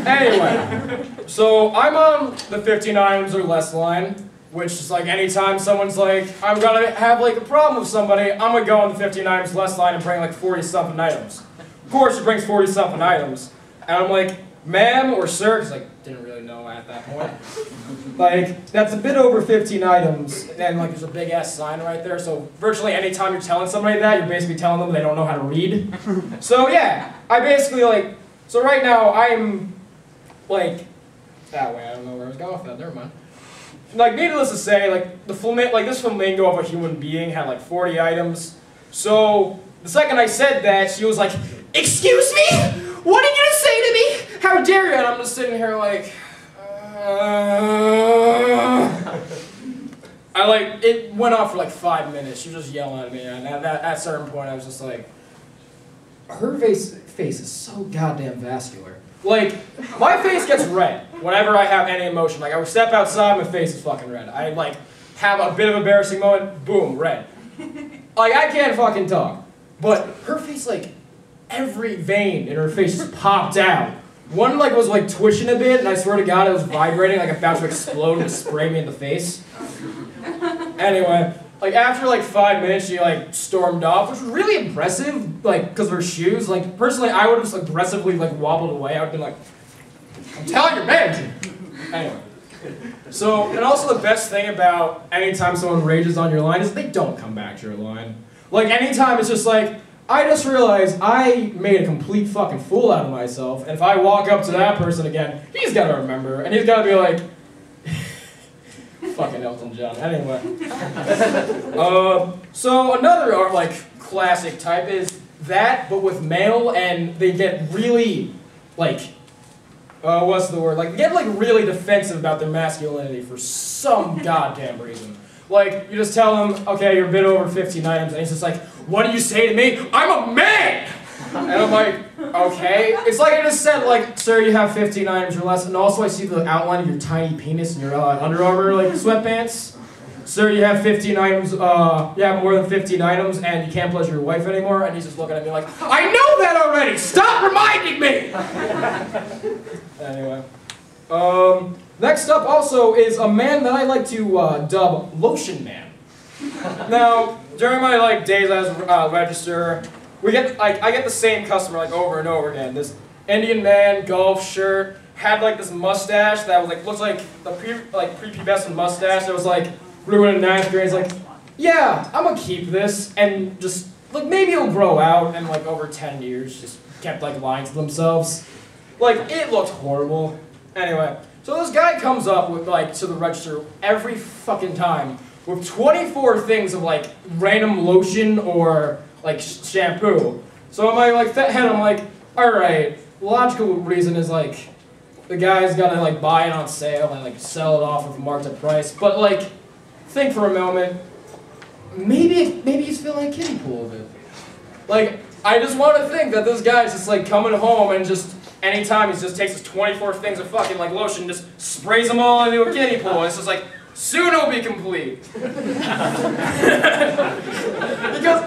Anyway, so I'm on the 15 items or less line, which is like anytime someone's like, I'm gonna have like a problem with somebody, I'm gonna go on the 15 items less line and bring like 40-something items. Of course, she brings 40-something items, and I'm like, ma'am or sir, because I didn't really know at that point. Like, that's a bit over 15 items, and like there's a big ass sign right there, so virtually anytime you're telling somebody that, you're basically telling them they don't know how to read. So yeah, I basically like, so right now I'm like, that way, I don't know where I was going with that, never mind. Like, needless to say, like, this flamingo of a human being had like 40 items. So the second I said that, she was like, "Excuse me? What are you gonna say to me? How dare you?" And I'm just sitting here like, it went on for like 5 minutes. She was just yelling at me, and at a certain point, I was just like, her face is so goddamn vascular. Like, my face gets red whenever I have any emotion. Like, I would step outside, my face is fucking red. I, like, have a bit of embarrassing moment, boom, red. Like, I can't fucking talk. But her face, like, every vein in her face just popped out. One, like, was, like, twitching a bit, and I swear to God, it was vibrating, like, about to explode and spray me in the face. Anyway, like, after, like, 5 minutes, she, like, stormed off, which was really impressive, like, because of her shoes. Like, personally, I would have just aggressively, like, wobbled away. I would have been like, "I'm telling your manager." Anyway. So, and also the best thing about anytime someone rages on your line is they don't come back to your line. Like, anytime it's just like, I just realized I made a complete fucking fool out of myself, and if I walk up to that person again, he's got to remember, and he's got to be like, fucking Elton John. Anyway. So another, like, classic type is that, but with male, and they get really, like, what's the word? Like, they get, like, really defensive about their masculinity for some goddamn reason. Like, you just tell them, okay, you're a bit over 15 items, and he's just like, "What do you say to me? I'm a man!" And I'm like, okay. It's like I just said, like, "Sir, you have 15 items or less," and also I see the outline of your tiny penis in your Under Armour, like, sweatpants. "Sir, you have 15 items, you have more than 15 items, and you can't pleasure your wife anymore," and he's just looking at me like, "I know that already! Stop reminding me!" Anyway. Next up also is a man that I like to dub Lotion Man. Now, during my, like, days as register, I get the same customer, like, over and over again. This Indian man, golf shirt, had, like, this mustache that was, like, looks like the prepubescent mustache that was, like, ruined in 9th grade. He's like, "Yeah, I'm gonna keep this," and just, like, maybe it'll grow out, and, like, over 10 years, just kept, like, lying to themselves. Like, it looked horrible. Anyway, so this guy comes up with, like, to the register every fucking time with 24 things of, like, random lotion or, like, shampoo. So in my, like, head, I'm like, alright, logical reason is, like, the guy's gotta, like, buy it on sale and, like, sell it off with a marked up price. But, like, think for a moment, maybe he's feeling a kiddie pool of it. Like, I just want to think that this guy's just, like, coming home and just, anytime he just takes his 24 things of fucking, like, lotion, just sprays them all into a kiddie pool, and it's just like, soon it'll be complete. Because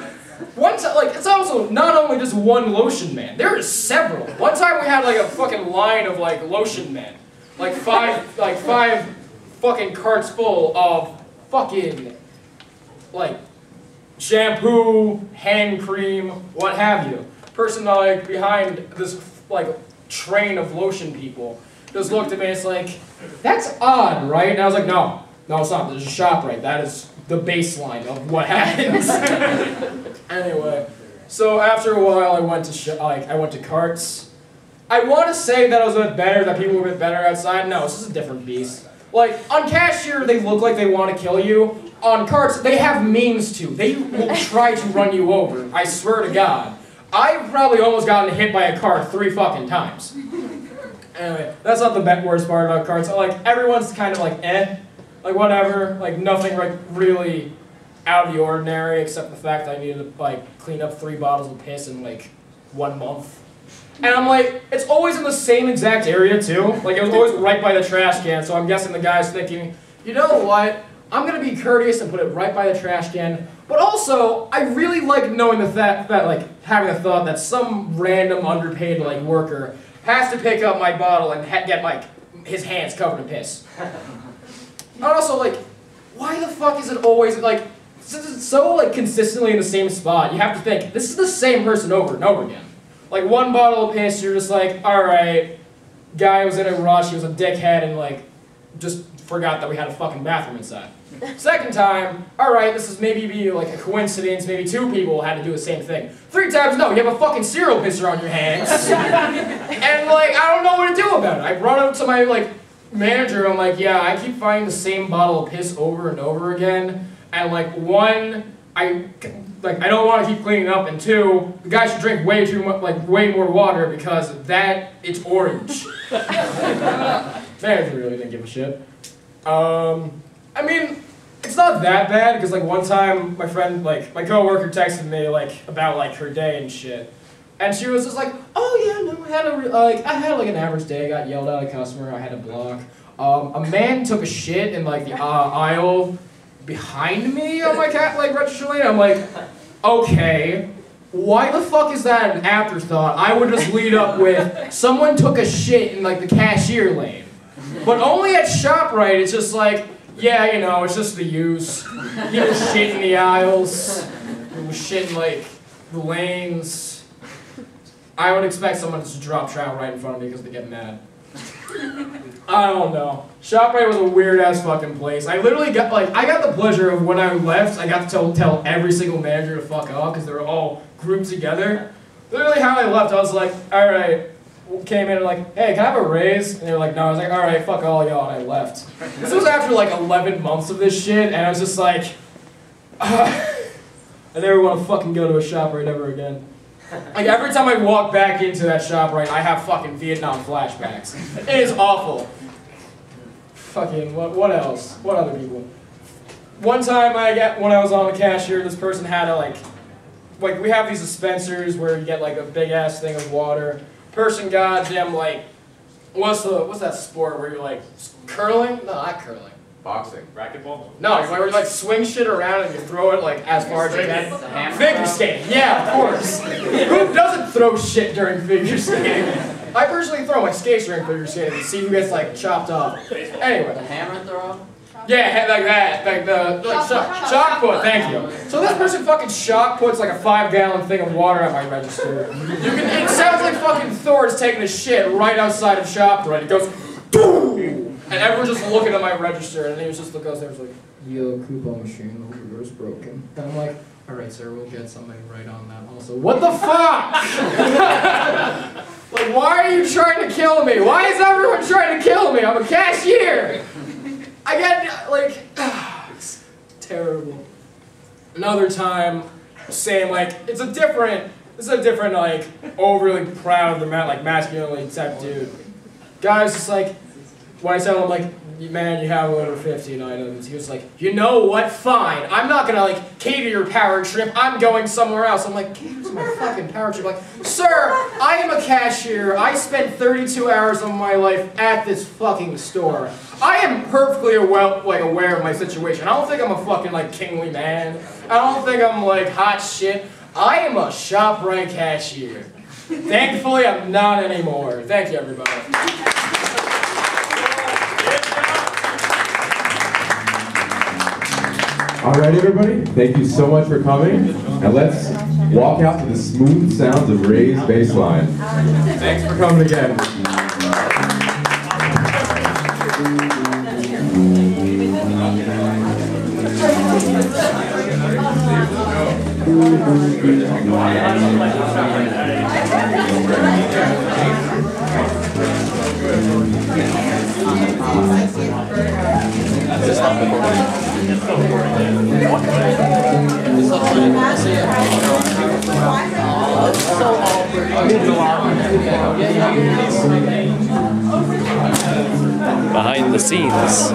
one time, like, it's also not only just one Lotion Man, there are several. One time we had, like, a fucking line of, like, Lotion Men. Like, five fucking carts full of fucking, like, shampoo, hand cream, what have you. Person, like, behind this, like, train of lotion people just looked at me and it's like, "That's odd, right?" And I was like, no, it's not. There's a shop right. That is the baseline of what happens. Anyway, so after a while, I went to carts. I want to say that I was a bit better, that people were a bit better outside. No, this is a different beast. Like, on cashier, they look like they want to kill you. On carts, they have means to. They will try to run you over. I swear to God. I've probably almost gotten hit by a cart 3 fucking times. Anyway, that's not the worst part about carts. Like, everyone's kind of like, like, whatever. Like, nothing, like, really out of the ordinary, except the fact that I needed to, like, clean up 3 bottles of piss in, like, 1 month. And I'm like, it's always in the same exact area, too. Like, it was always right by the trash can, so I'm guessing the guy's thinking, you know what? I'm gonna be courteous and put it right by the trash can. But also, I really like knowing the fact that, like, having the thought that some random underpaid, like, worker has to pick up my bottle and get, like, his hands covered in piss. And also, like, why the fuck is it always, like, since it's so, like, consistently in the same spot, you have to think, this is the same person over and over again. Like, 1 bottle of piss, you're just like, alright, guy was in a rush, he was a dickhead, and, like, just forgot that we had a fucking bathroom inside. Second time, alright, this is maybe like a coincidence, maybe 2 people had to do the same thing. 3 times, no, you have a fucking serial pisser on your hands. And, like, I don't know what to do about it. I brought it up to my, like, manager, I'm like, yeah, I keep finding the same bottle of piss over and over again. And, like, one, like, I don't want to keep cleaning up, and 2, the guy should drink way too much, like, way more water because it's orange. Manager really didn't give a shit. I mean, it's not that bad because like one time my friend, like my coworker, texted me like about like her day and shit, and she was just like, "Oh yeah, no, I had like an average day. I got yelled at a customer. I had a block. A man took a shit in like the aisle behind me on my register lane." I'm like, okay, why the fuck is that an afterthought? I would just lead up with someone took a shit in like the cashier lane, but only at ShopRite. It's just like, yeah, you know, it's just the use. You just shit in the aisles. You shit in like the lanes. I would expect someone to just drop trout right in front of me because they get mad. I don't know. ShopRite was a weird ass fucking place. I literally got I got the pleasure of when I left, I got to tell every single manager to fuck off because they were all grouped together. Literally how I left, I was like, all right. Came in and like, hey, can I have a raise? And they were like, no. I was like, all right, fuck all y'all, and I left. This was after like 11 months of this shit, and I was just like, I never want to fucking go to a ShopRite ever again. Like every time I walk back into that ShopRite, I have fucking Vietnam flashbacks. It is awful. Fucking what else? What other people? One time when I was on the cashier, this person had a like we have these dispensers where you get like a big ass thing of water. Person got them like, what's that sport where you're like curling? No, not curling. Boxing. Racquetball? No, where you like swing shit around and you throw it like as far as you can. Figure skating, yeah, of course. Who doesn't throw shit during figure skating? I personally throw my skates during figure skating to see who gets like chopped off. Anyway. The hammer throw? Yeah, like that, like the shock put. Thank you. So this person fucking shock puts like a 5-gallon thing of water at my register. It sounds like fucking Thor's taking a shit right outside of ShopRite. It goes, boom, and everyone's just looking at my register, and he was just goes there, was like, yo, coupon machine over yours broken. And I'm like, all right, sir, we'll get something right on that. Also, what the fuck? Like, why are you trying to kill me? Why is everyone trying to kill me? I'm a cashier. I get, like, it's terrible. Another time, same, like, this is a different, like, overly proud, like, masculinely type dude. Guy's just like, when I tell him, like, man, you have over 15 items, he was like, you know what, fine, I'm not gonna, like, cater your power trip, I'm going somewhere else. I'm like, cater my fucking power trip. Like, sir, I am a cashier, I spent 32 hours of my life at this fucking store. I am perfectly aware of my situation. I don't think I'm a fucking, like, kingly man. I don't think I'm, like, hot shit. I am a ShopRite cashier. Thankfully, I'm not anymore. Thank you, everybody. All right, everybody. Thank you so much for coming. And let's walk out to the smooth sounds of Ray's bass line. Thanks for coming again. Behind the scenes.